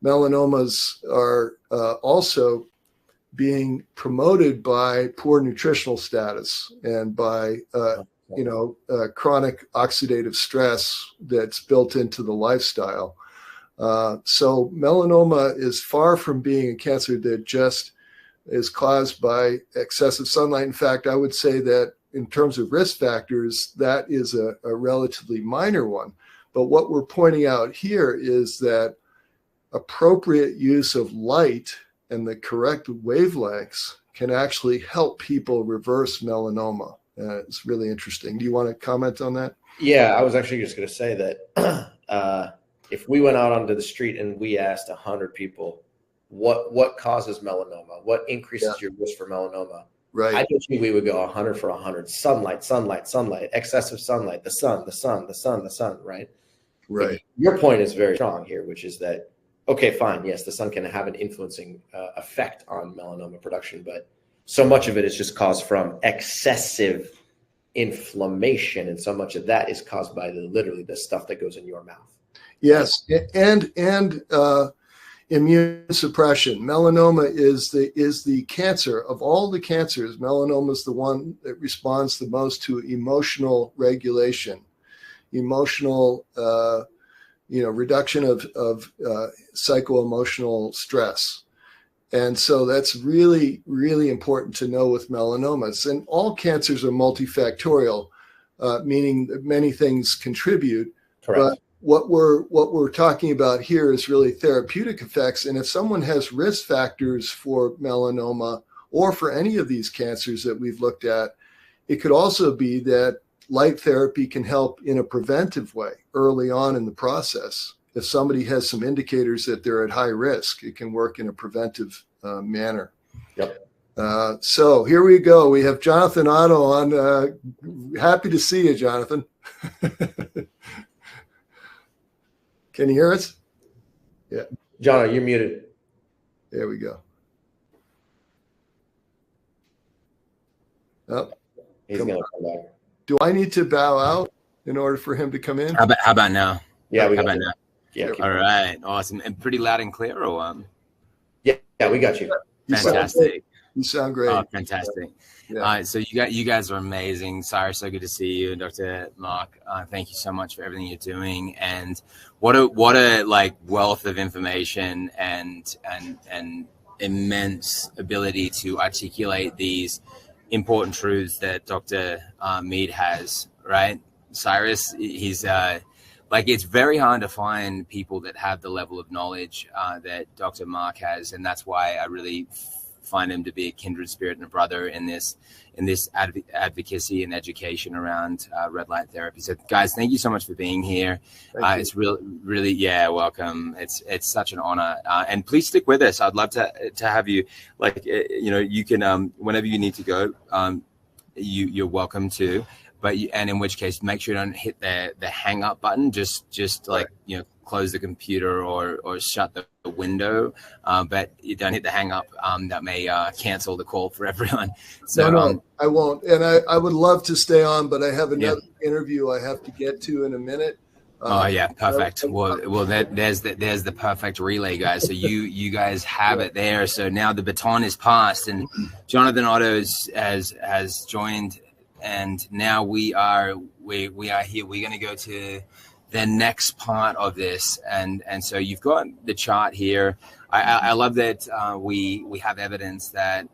melanomas are also being promoted by poor nutritional status and by chronic oxidative stress that's built into the lifestyle. So melanoma is far from being a cancer that just is caused by excessive sunlight. In fact, I would say that in terms of risk factors, that is a relatively minor one. But what we're pointing out here is that appropriate use of light and the correct wavelengths can actually help people reverse melanoma. It's really interesting. Do you want to comment on that? Yeah, I was actually just going to say that if we went out onto the street and we asked 100 people what causes melanoma, what increases your risk for melanoma, right? I think we would go 100 for 100. Sunlight, excessive sunlight, the sun, right? Right. But your point is very strong here, which is that, okay, fine, yes, the sun can have an influencing effect on melanoma production, but so much of it is just caused from excessive inflammation, and so much of that is caused by literally the stuff that goes in your mouth. Yes, and immune suppression. Melanoma is the cancer of all the cancers. Melanoma is the one that responds the most to emotional regulation, emotional reduction of psycho-emotional stress. And so that's really, really important to know with melanomas. And all cancers are multifactorial, meaning that many things contribute. Correct. But what we're talking about here is really therapeutic effects. And if someone has risk factors for melanoma or for any of these cancers that we've looked at, it could also be that light therapy can help in a preventive way early on in the process. If somebody has some indicators that they're at high risk, it can work in a preventive manner. Yep. So here we go. We have Jonathan Otto on. Happy to see you, Jonathan. Can you hear us? Yeah. John, you're muted. There we go. Oh, He's going to come back. do I need to bow out in order for him to come in? How about now? Yeah, How about now? Yeah. All right. Awesome. And pretty loud and clear, or Yeah, we got you. fantastic. You sound great. Oh, fantastic. Yeah. So you guys are amazing. Cyrus, so good to see you. And Dr. Mark, thank you so much for everything you're doing. And what a like wealth of information and immense ability to articulate these important truths that Dr. Mead has, right? Cyrus, he's like, it's very hard to find people that have the level of knowledge that Dr. Mark has. And that's why I really find him to be a kindred spirit and a brother in this advocacy and education around red light therapy. So guys, thank you so much for being here. It's really, yeah, welcome. It's such an honor. And please stick with us. I'd love to have you, like, you can, whenever you need to go, you're welcome to, and in which case, make sure you don't hit the hang up button. Just like, close the computer or shut the window, but you don't hit the hang up. That may cancel the call for everyone. So No, I won't. And I would love to stay on, but I have another interview I have to get to in a minute. Oh yeah, perfect. Well, there's the perfect relay, guys. So you guys have it there. So now the baton is passed, and Jonathan Otto has joined, and now we are here. We're going to go to the next part of this, and so you've got the chart here. I love that we have evidence that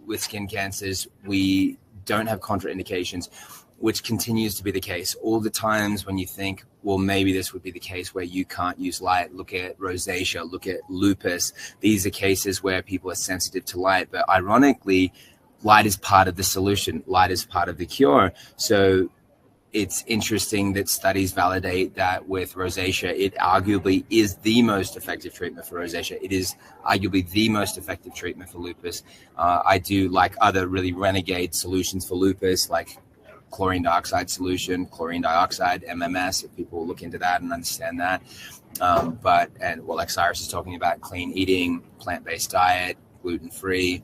with skin cancers we don't have contraindications, which continues to be the case. All the times when you think, well, maybe this would be the case where you can't use light. Look at rosacea, look at lupus. These are cases where people are sensitive to light, but ironically, light is part of the solution. Light is part of the cure. So it's interesting that studies validate that with rosacea, it arguably is the most effective treatment for rosacea. It is arguably the most effective treatment for lupus. I do like other really renegade solutions for lupus, like chlorine dioxide solution, chlorine dioxide, MMS, if people look into that and understand that. Like Cyrus is talking about, clean eating, plant-based diet, gluten-free.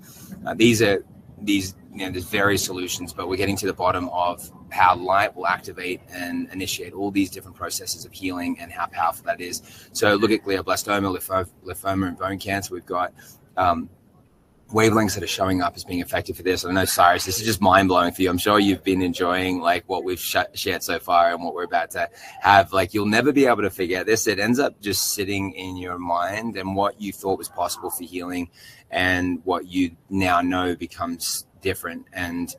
There's various solutions, but we're getting to the bottom of how light will activate and initiate all these different processes of healing and how powerful that is. So look at glioblastoma, lymphoma, and bone cancer. We've got wavelengths that are showing up as being effective for this. I know, Cyrus, this is just mind-blowing for you. I'm sure you've been enjoying like what we've shared so far and what we're about to have. Like, you'll never be able to forget this. It ends up just sitting in your mind, and what you thought was possible for healing and what you now know becomes different. And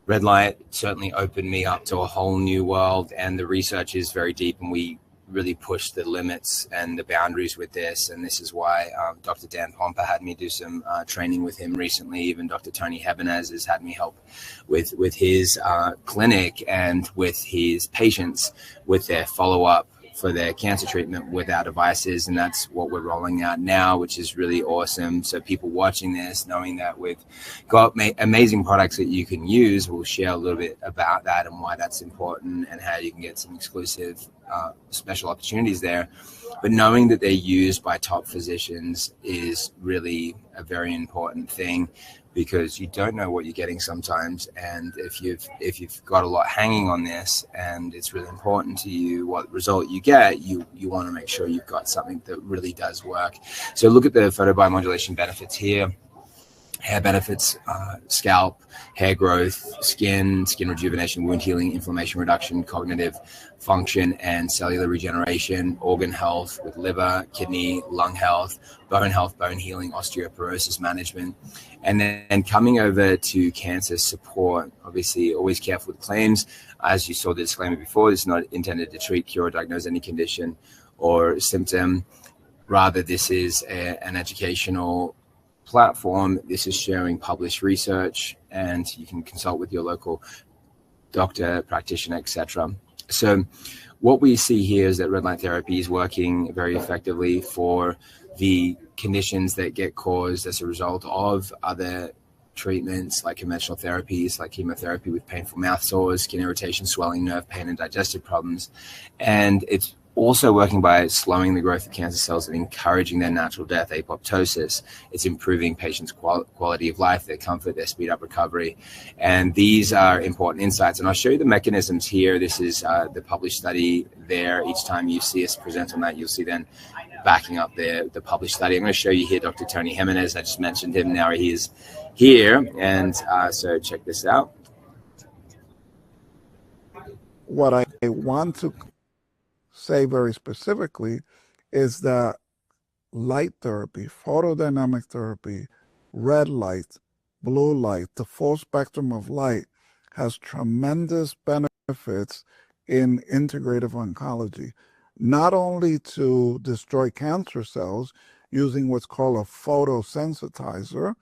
red light certainly opened me up to a whole new world, and the research is very deep, and we really push the limits and the boundaries with this. And this is why Dr. Dan Pompa had me do some training with him recently. Even Dr. Tony Hebenez has had me help with his clinic and with his patients with their follow-up for their cancer treatment with our devices. And that's what we're rolling out now, which is really awesome. So people watching this, knowing that we've got amazing products that you can use, we'll share a little bit about that and why that's important and how you can get some exclusive special opportunities there. But knowing that they're used by top physicians is really a very important thing, because you don't know what you're getting sometimes. And if you've got a lot hanging on this and it's really important to you what result you get, you want to make sure you've got something that really does work. So look at the photobiomodulation benefits here. Hair benefits, scalp, hair growth, skin rejuvenation, wound healing, inflammation reduction, cognitive function and cellular regeneration, organ health with liver, kidney, lung health, bone healing, osteoporosis management. And then coming over to cancer support, obviously always careful with claims. As you saw the disclaimer before, this is not intended to treat, cure, or diagnose any condition or symptom. Rather, this is an educational platform. This is sharing published research, and you can consult with your local doctor, practitioner, etc. So what we see here is that red light therapy is working very effectively for the conditions that get caused as a result of other treatments like conventional therapies, like chemotherapy with painful mouth sores, skin irritation, swelling, nerve pain, and digestive problems. And it's also working by slowing the growth of cancer cells and encouraging their natural death, apoptosis. It's improving patients' quality of life, their comfort, their speed up recovery. And these are important insights. And I'll show you the mechanisms here. This is the published study there. Each time you see us present on that, you'll see then backing up the published study. I'm going to show you here Dr. Tony Jimenez. I just mentioned him. Now he is here. And so check this out. What I want to say very specifically is that light therapy, photodynamic therapy, red light, blue light, the full spectrum of light has tremendous benefits in integrative oncology, not only to destroy cancer cells using what's called a photosensitizer,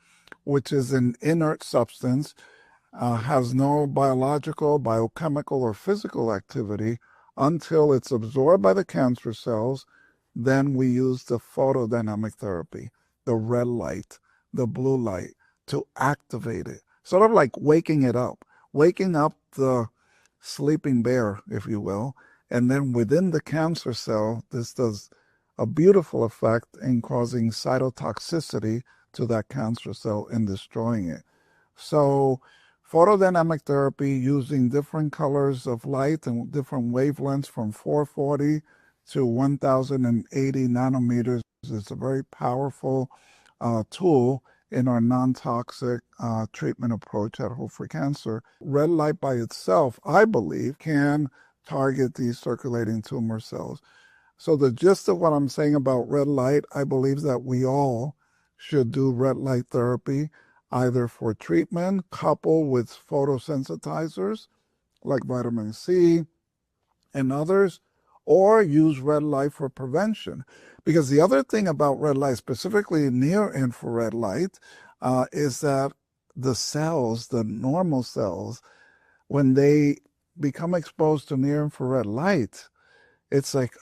which is an inert substance, has no biological, biochemical, or physical activity until it's absorbed by the cancer cells. Then we use the photodynamic therapy, the red light, the blue light, to activate it. Sort of like waking up the sleeping bear, if you will. And then within the cancer cell, this does a beautiful effect in causing cytotoxicity to that cancer cell and destroying it. So photodynamic therapy using different colors of light and different wavelengths from 440 to 1080 nanometers is a very powerful tool in our non-toxic treatment approach at Hope for Cancer. Red light by itself, I believe, can target these circulating tumor cells. So the gist of what I'm saying about red light, I believe that we all should do red light therapy, either for treatment coupled with photosensitizers like vitamin C and others, or use red light for prevention. Because the other thing about red light, specifically near infrared light, is that the cells, the normal cells, when they become exposed to near infrared light, it's like,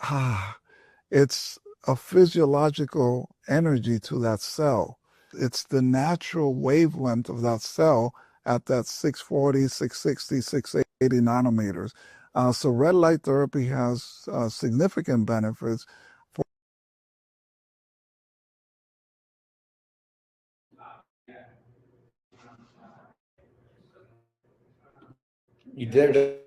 it's a physiological energy to that cell. It's the natural wavelength of that cell at that 640, 660, 680 nanometers. So red light therapy has significant benefits. You did.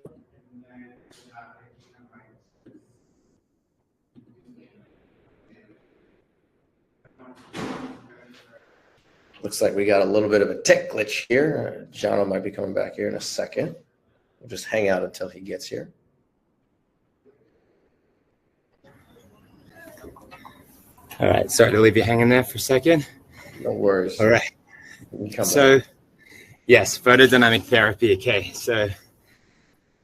Looks like we got a little bit of a tech glitch here. Jono might be coming back here in a second. We'll just hang out until he gets here. All right. Sorry to leave you hanging there for a second. No worries. All right. So, yes, photodynamic therapy. Okay. So,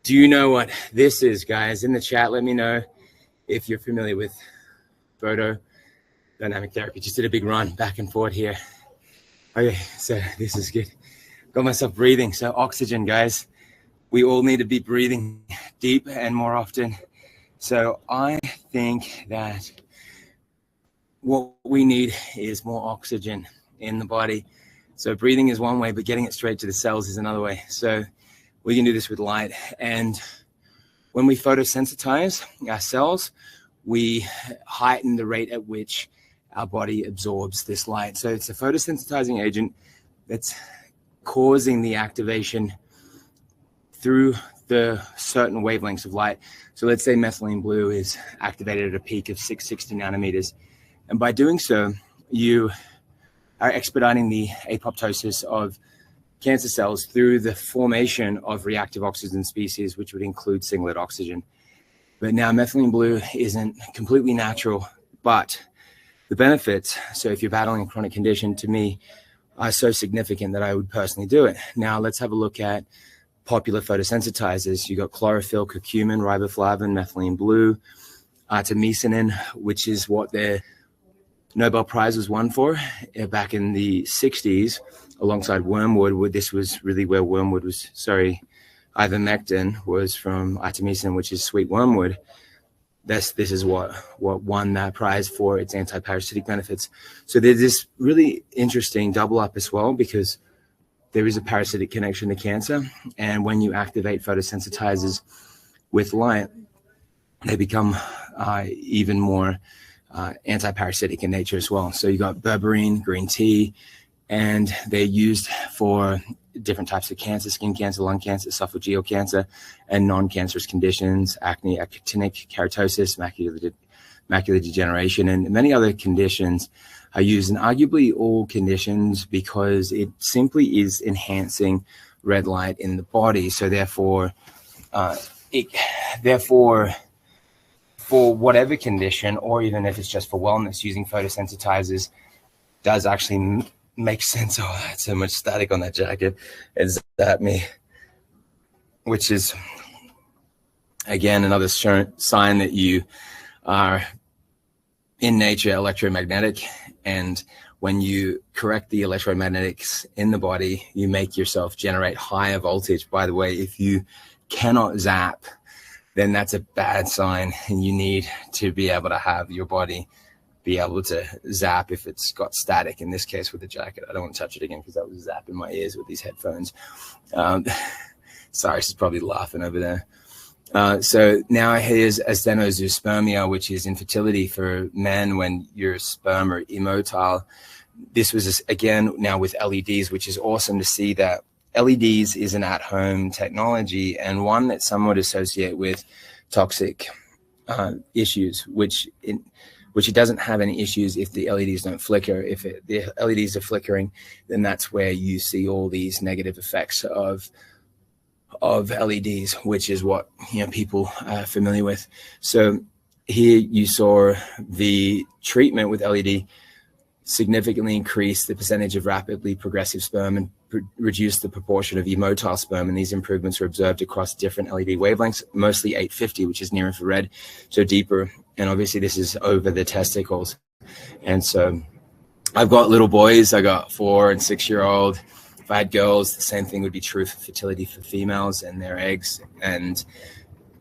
do you know what this is, guys? In the chat, let me know if you're familiar with photodynamic therapy. Just did a big run back and forth here. Okay, so this is good. Got myself breathing. So oxygen, guys. We all need to be breathing deep and more often. So I think that what we need is more oxygen in the body. So breathing is one way, but getting it straight to the cells is another way. So we can do this with light. And when we photosensitize our cells, we heighten the rate at which our body absorbs this light. So it's a photosensitizing agent that's causing the activation through the certain wavelengths of light. So let's say methylene blue is activated at a peak of 660 nanometers. And by doing so, you are expediting the apoptosis of cancer cells through the formation of reactive oxygen species, which would include singlet oxygen. But now methylene blue isn't completely natural, but the benefits, so if you're battling a chronic condition, to me, are so significant that I would personally do it. Now let's have a look at popular photosensitizers. You got chlorophyll, curcumin, riboflavin, methylene blue, artemisinin, which is what their Nobel Prize was won for back in the 60s, alongside wormwood. This was really where wormwood was, ivermectin was from artemisinin, which is sweet wormwood. This is what won that prize for its anti-parasitic benefits. So there's this really interesting double up as well, because there is a parasitic connection to cancer. And when you activate photosensitizers with light, they become even more anti-parasitic in nature as well. So you got berberine, green tea, and they're used for different types of cancer: skin cancer, lung cancer, esophageal cancer, and non-cancerous conditions: acne, actinic keratosis, macular degeneration, and many other conditions are used in arguably all conditions, because it simply is enhancing red light in the body. So therefore, for whatever condition, or even if it's just for wellness, using photosensitizers does actually make sense. Oh, I had so much static on that jacket. It's at me, which is, again, another sign that you are in nature electromagnetic. And when you correct the electromagnetics in the body, you make yourself generate higher voltage. By the way, if you cannot zap, then that's a bad sign, and you need to be able to have your body be able to zap if it's got static. In this case with the jacket, I don't want to touch it again because that was zapping my ears with these headphones. Cyrus is probably laughing over there. So now here's asthenozoospermia, which is infertility for men when your sperm are immotile. This was, again, now with LEDs, which is awesome to see that LEDs is an at-home technology, and one that some would associate with toxic issues, which it doesn't have any issues if the LEDs don't flicker. If the LEDs are flickering, then that's where you see all these negative effects of LEDs, which is what people are familiar with. So here you saw the treatment with LED significantly increase the percentage of rapidly progressive sperm and reduce the proportion of immotile sperm. And these improvements were observed across different LED wavelengths, mostly 850, which is near infrared, so deeper. And obviously this is over the testicles. And so I've got little boys. I got 4 and 6-year-old. If I had girls, the same thing would be true for fertility for females and their eggs. And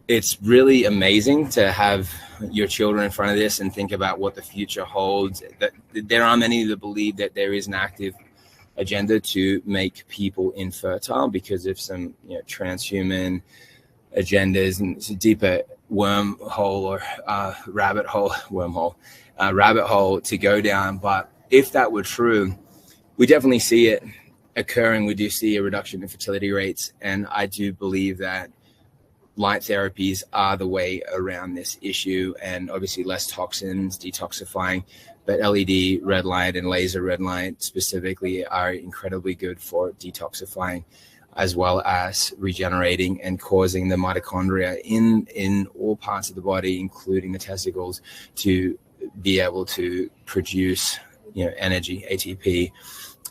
it's really amazing to have your children in front of this and think about what the future holds. That there are many that believe that there is an active agenda to make people infertile because of some transhuman agendas, and it's a deeper wormhole or rabbit hole to go down. But if that were true, we definitely see it occurring. We do see a reduction in fertility rates, and I do believe that light therapies are the way around this issue, and obviously less toxins, detoxifying. But LED red light and laser red light specifically are incredibly good for detoxifying, as well as regenerating and causing the mitochondria in all parts of the body, including the testicles, to be able to produce energy, ATP.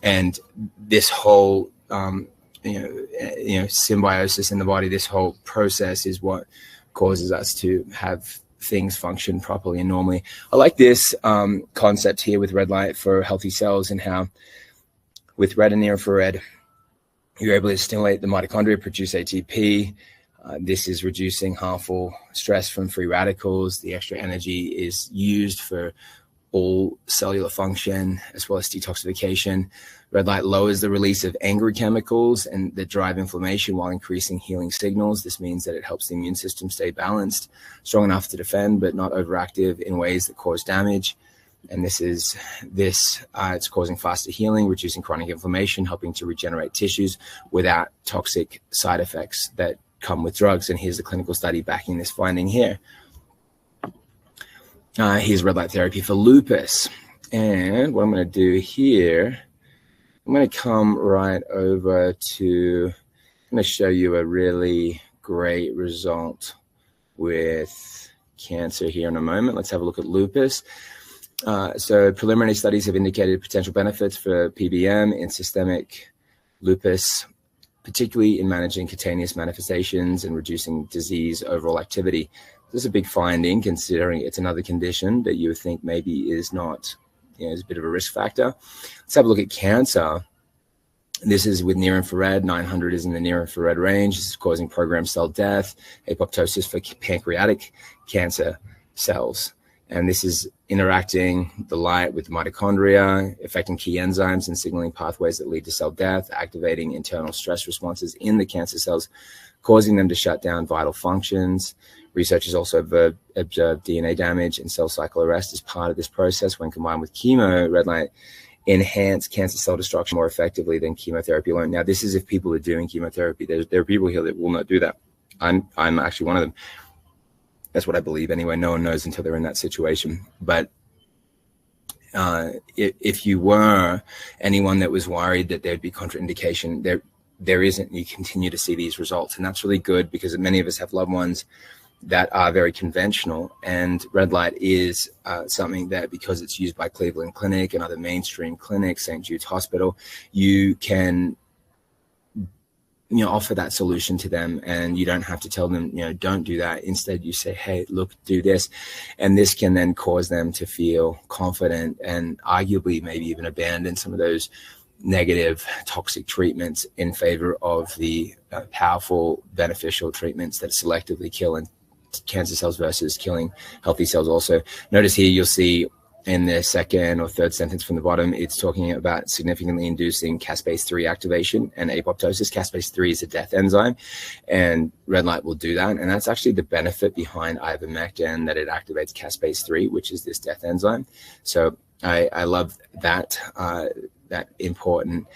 And this whole symbiosis in the body, this whole process is what causes us to have things function properly and normally. I like this concept here with red light for healthy cells, and how with red and near infrared, you're able to stimulate the mitochondria, produce ATP. This is reducing harmful stress from free radicals. The extra energy is used for all cellular function as well as detoxification. Red light lowers the release of angry chemicals and that drive inflammation while increasing healing signals. This means that it helps the immune system stay balanced, strong enough to defend, but not overactive in ways that cause damage. And it's causing faster healing, reducing chronic inflammation, helping to regenerate tissues without toxic side effects that come with drugs. And here's the clinical study backing this finding here. Here's red light therapy for lupus. And what I'm going to do here, I'm going to come right over to, I'm going to show you a really great result with cancer here in a moment. Let's have a look at lupus. So preliminary studies have indicated potential benefits for PBM in systemic lupus, particularly in managing cutaneous manifestations and reducing disease overall activity. This is a big finding, considering it's another condition that you would think maybe is not, is a bit of a risk factor. Let's have a look at cancer. This is with near infrared. 900 is in the near infrared range. This is causing programmed cell death, apoptosis for pancreatic cancer cells. And this is interacting the light with mitochondria, affecting key enzymes and signaling pathways that lead to cell death, activating internal stress responses in the cancer cells, causing them to shut down vital functions. Researchers also observed DNA damage and cell cycle arrest as part of this process. When combined with chemo, red light enhance cancer cell destruction more effectively than chemotherapy alone. Now, this is if people are doing chemotherapy. There are people here that will not do that. I'm actually one of them. That's what I believe anyway. No one knows until they're in that situation. But if you were anyone that was worried that there'd be contraindication, there isn't. You continue to see these results. And that's really good because many of us have loved ones that are very conventional, and red light is something that, because it's used by Cleveland Clinic and other mainstream clinics, St. Jude's Hospital, you can offer that solution to them, and you don't have to tell them, don't do that. Instead, you say, hey, look, do this. And this can then cause them to feel confident and arguably maybe even abandon some of those negative toxic treatments in favor of the powerful beneficial treatments that selectively kill cancer cells versus killing healthy cells. Also, notice here you'll see in the second or third sentence from the bottom, it's talking about significantly inducing caspase-3 activation and apoptosis. Caspase-3 is a death enzyme, and red light will do that. And that's actually the benefit behind ivermectin, that it activates caspase-3, which is this death enzyme. So I love that important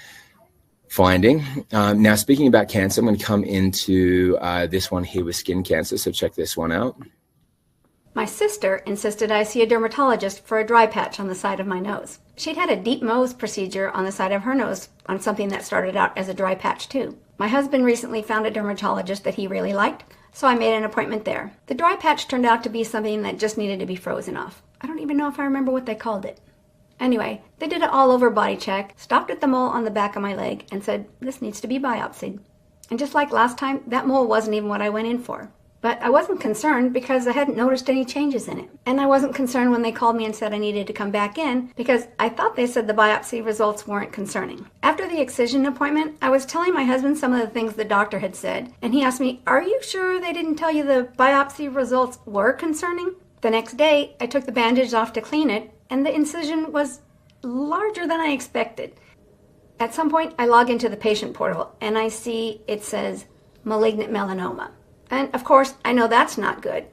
finding. Now, speaking about cancer, I'm going to come into this one here with skin cancer. So check this one out. My sister insisted I see a dermatologist for a dry patch on the side of my nose. She'd had a deep Mohs procedure on the side of her nose on something that started out as a dry patch too. My husband recently found a dermatologist that he really liked, so I made an appointment there. The dry patch turned out to be something that just needed to be frozen off. I don't even know if I remember what they called it. Anyway, they did an all-over body check, stopped at the mole on the back of my leg, and said, this needs to be biopsied. And just like last time, that mole wasn't even what I went in for. But I wasn't concerned because I hadn't noticed any changes in it. And I wasn't concerned when they called me and said I needed to come back in because I thought they said the biopsy results weren't concerning. After the excision appointment, I was telling my husband some of the things the doctor had said, and he asked me, are you sure they didn't tell you the biopsy results were concerning? The next day, I took the bandage off to clean it, and the incision was larger than I expected. At some point, I log into the patient portal, and I see it says malignant melanoma. And of course, I know that's not good,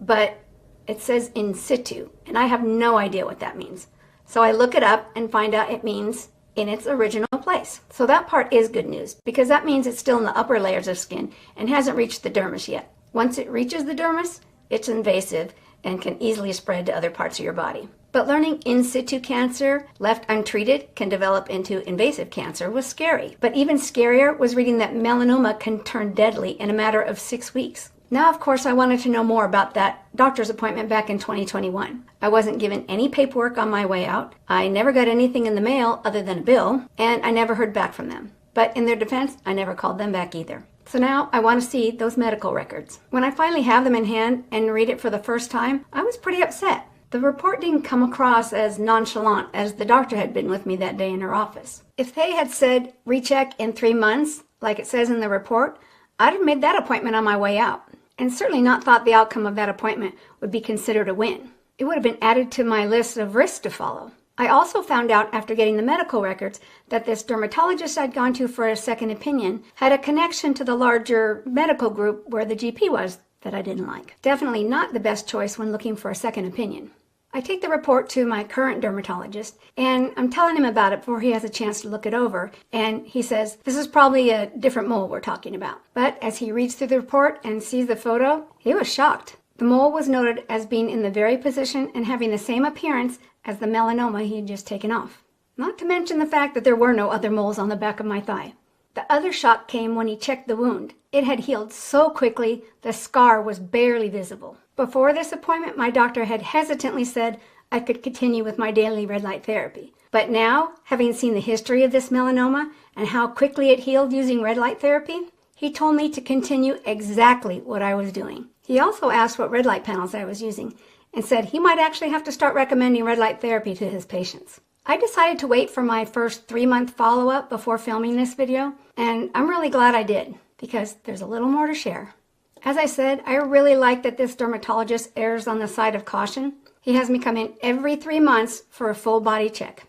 but it says in situ, and I have no idea what that means. So I look it up and find out it means in its original place. So that part is good news, because that means it's still in the upper layers of skin and hasn't reached the dermis yet. Once it reaches the dermis, it's invasive and can easily spread to other parts of your body. But learning in situ cancer left untreated can develop into invasive cancer was scary. But even scarier was reading that melanoma can turn deadly in a matter of 6 weeks. Now, of course, I wanted to know more about that doctor's appointment back in 2021. I wasn't given any paperwork on my way out. I never got anything in the mail other than a bill, and I never heard back from them. But in their defense, I never called them back either. So now I want to see those medical records. When I finally have them in hand and read it for the first time, I was pretty upset. The report didn't come across as nonchalant as the doctor had been with me that day in her office. If they had said recheck in 3 months, like it says in the report, I'd have made that appointment on my way out, and certainly not thought the outcome of that appointment would be considered a win. It would have been added to my list of risks to follow. I also found out after getting the medical records that this dermatologist I'd gone to for a second opinion had a connection to the larger medical group where the GP was that I didn't like. Definitely not the best choice when looking for a second opinion. I take the report to my current dermatologist, and I'm telling him about it before he has a chance to look it over, and he says, this is probably a different mole we're talking about. But as he reads through the report and sees the photo, he was shocked. The mole was noted as being in the very position and having the same appearance as the melanoma he had just taken off. Not to mention the fact that there were no other moles on the back of my thigh. The other shock came when he checked the wound. It had healed so quickly, the scar was barely visible. Before this appointment, my doctor had hesitantly said I could continue with my daily red light therapy. But now, having seen the history of this melanoma and how quickly it healed using red light therapy, he told me to continue exactly what I was doing. He also asked what red light panels I was using and said he might actually have to start recommending red light therapy to his patients. I decided to wait for my first 3-month follow-up before filming this video, and I'm really glad I did, because there's a little more to share. As I said, I really like that this dermatologist errs on the side of caution. He has me come in every 3 months for a full body check.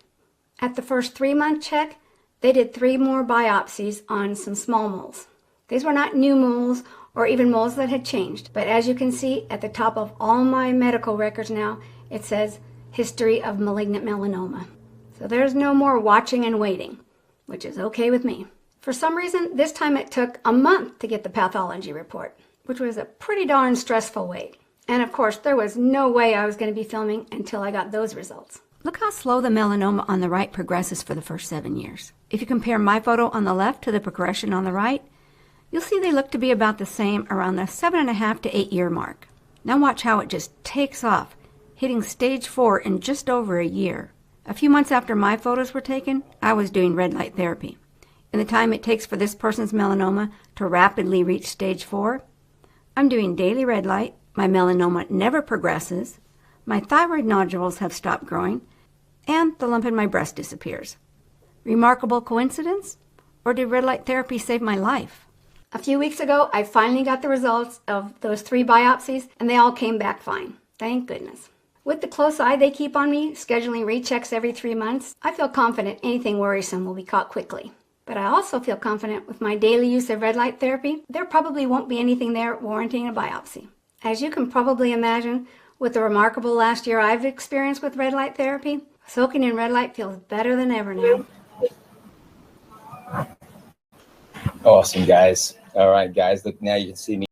At the first 3-month check, they did 3 more biopsies on some small moles. These were not new moles or even moles that had changed, but as you can see at the top of all my medical records now, it says history of malignant melanoma. So there's no more watching and waiting, which is okay with me. For some reason, this time it took a month to get the pathology report, which was a pretty darn stressful wait. And of course, there was no way I was going to be filming until I got those results. Look how slow the melanoma on the right progresses for the first 7 years. If you compare my photo on the left to the progression on the right, you'll see they look to be about the same around the 7.5 to 8 year mark. Now watch how it just takes off, hitting stage 4 in just over a year. A few months after my photos were taken, I was doing red light therapy. In the time it takes for this person's melanoma to rapidly reach stage 4, I'm doing daily red light, my melanoma never progresses, my thyroid nodules have stopped growing, and the lump in my breast disappears. Remarkable coincidence? Or did red light therapy save my life? A few weeks ago, I finally got the results of those 3 biopsies, and they all came back fine. Thank goodness. With the close eye they keep on me, scheduling rechecks every 3 months, I feel confident anything worrisome will be caught quickly. But I also feel confident with my daily use of red light therapy, there probably won't be anything there warranting a biopsy. As you can probably imagine, with the remarkable last year I've experienced with red light therapy, soaking in red light feels better than ever now. Awesome, guys. All right, guys. Look, now you can see me.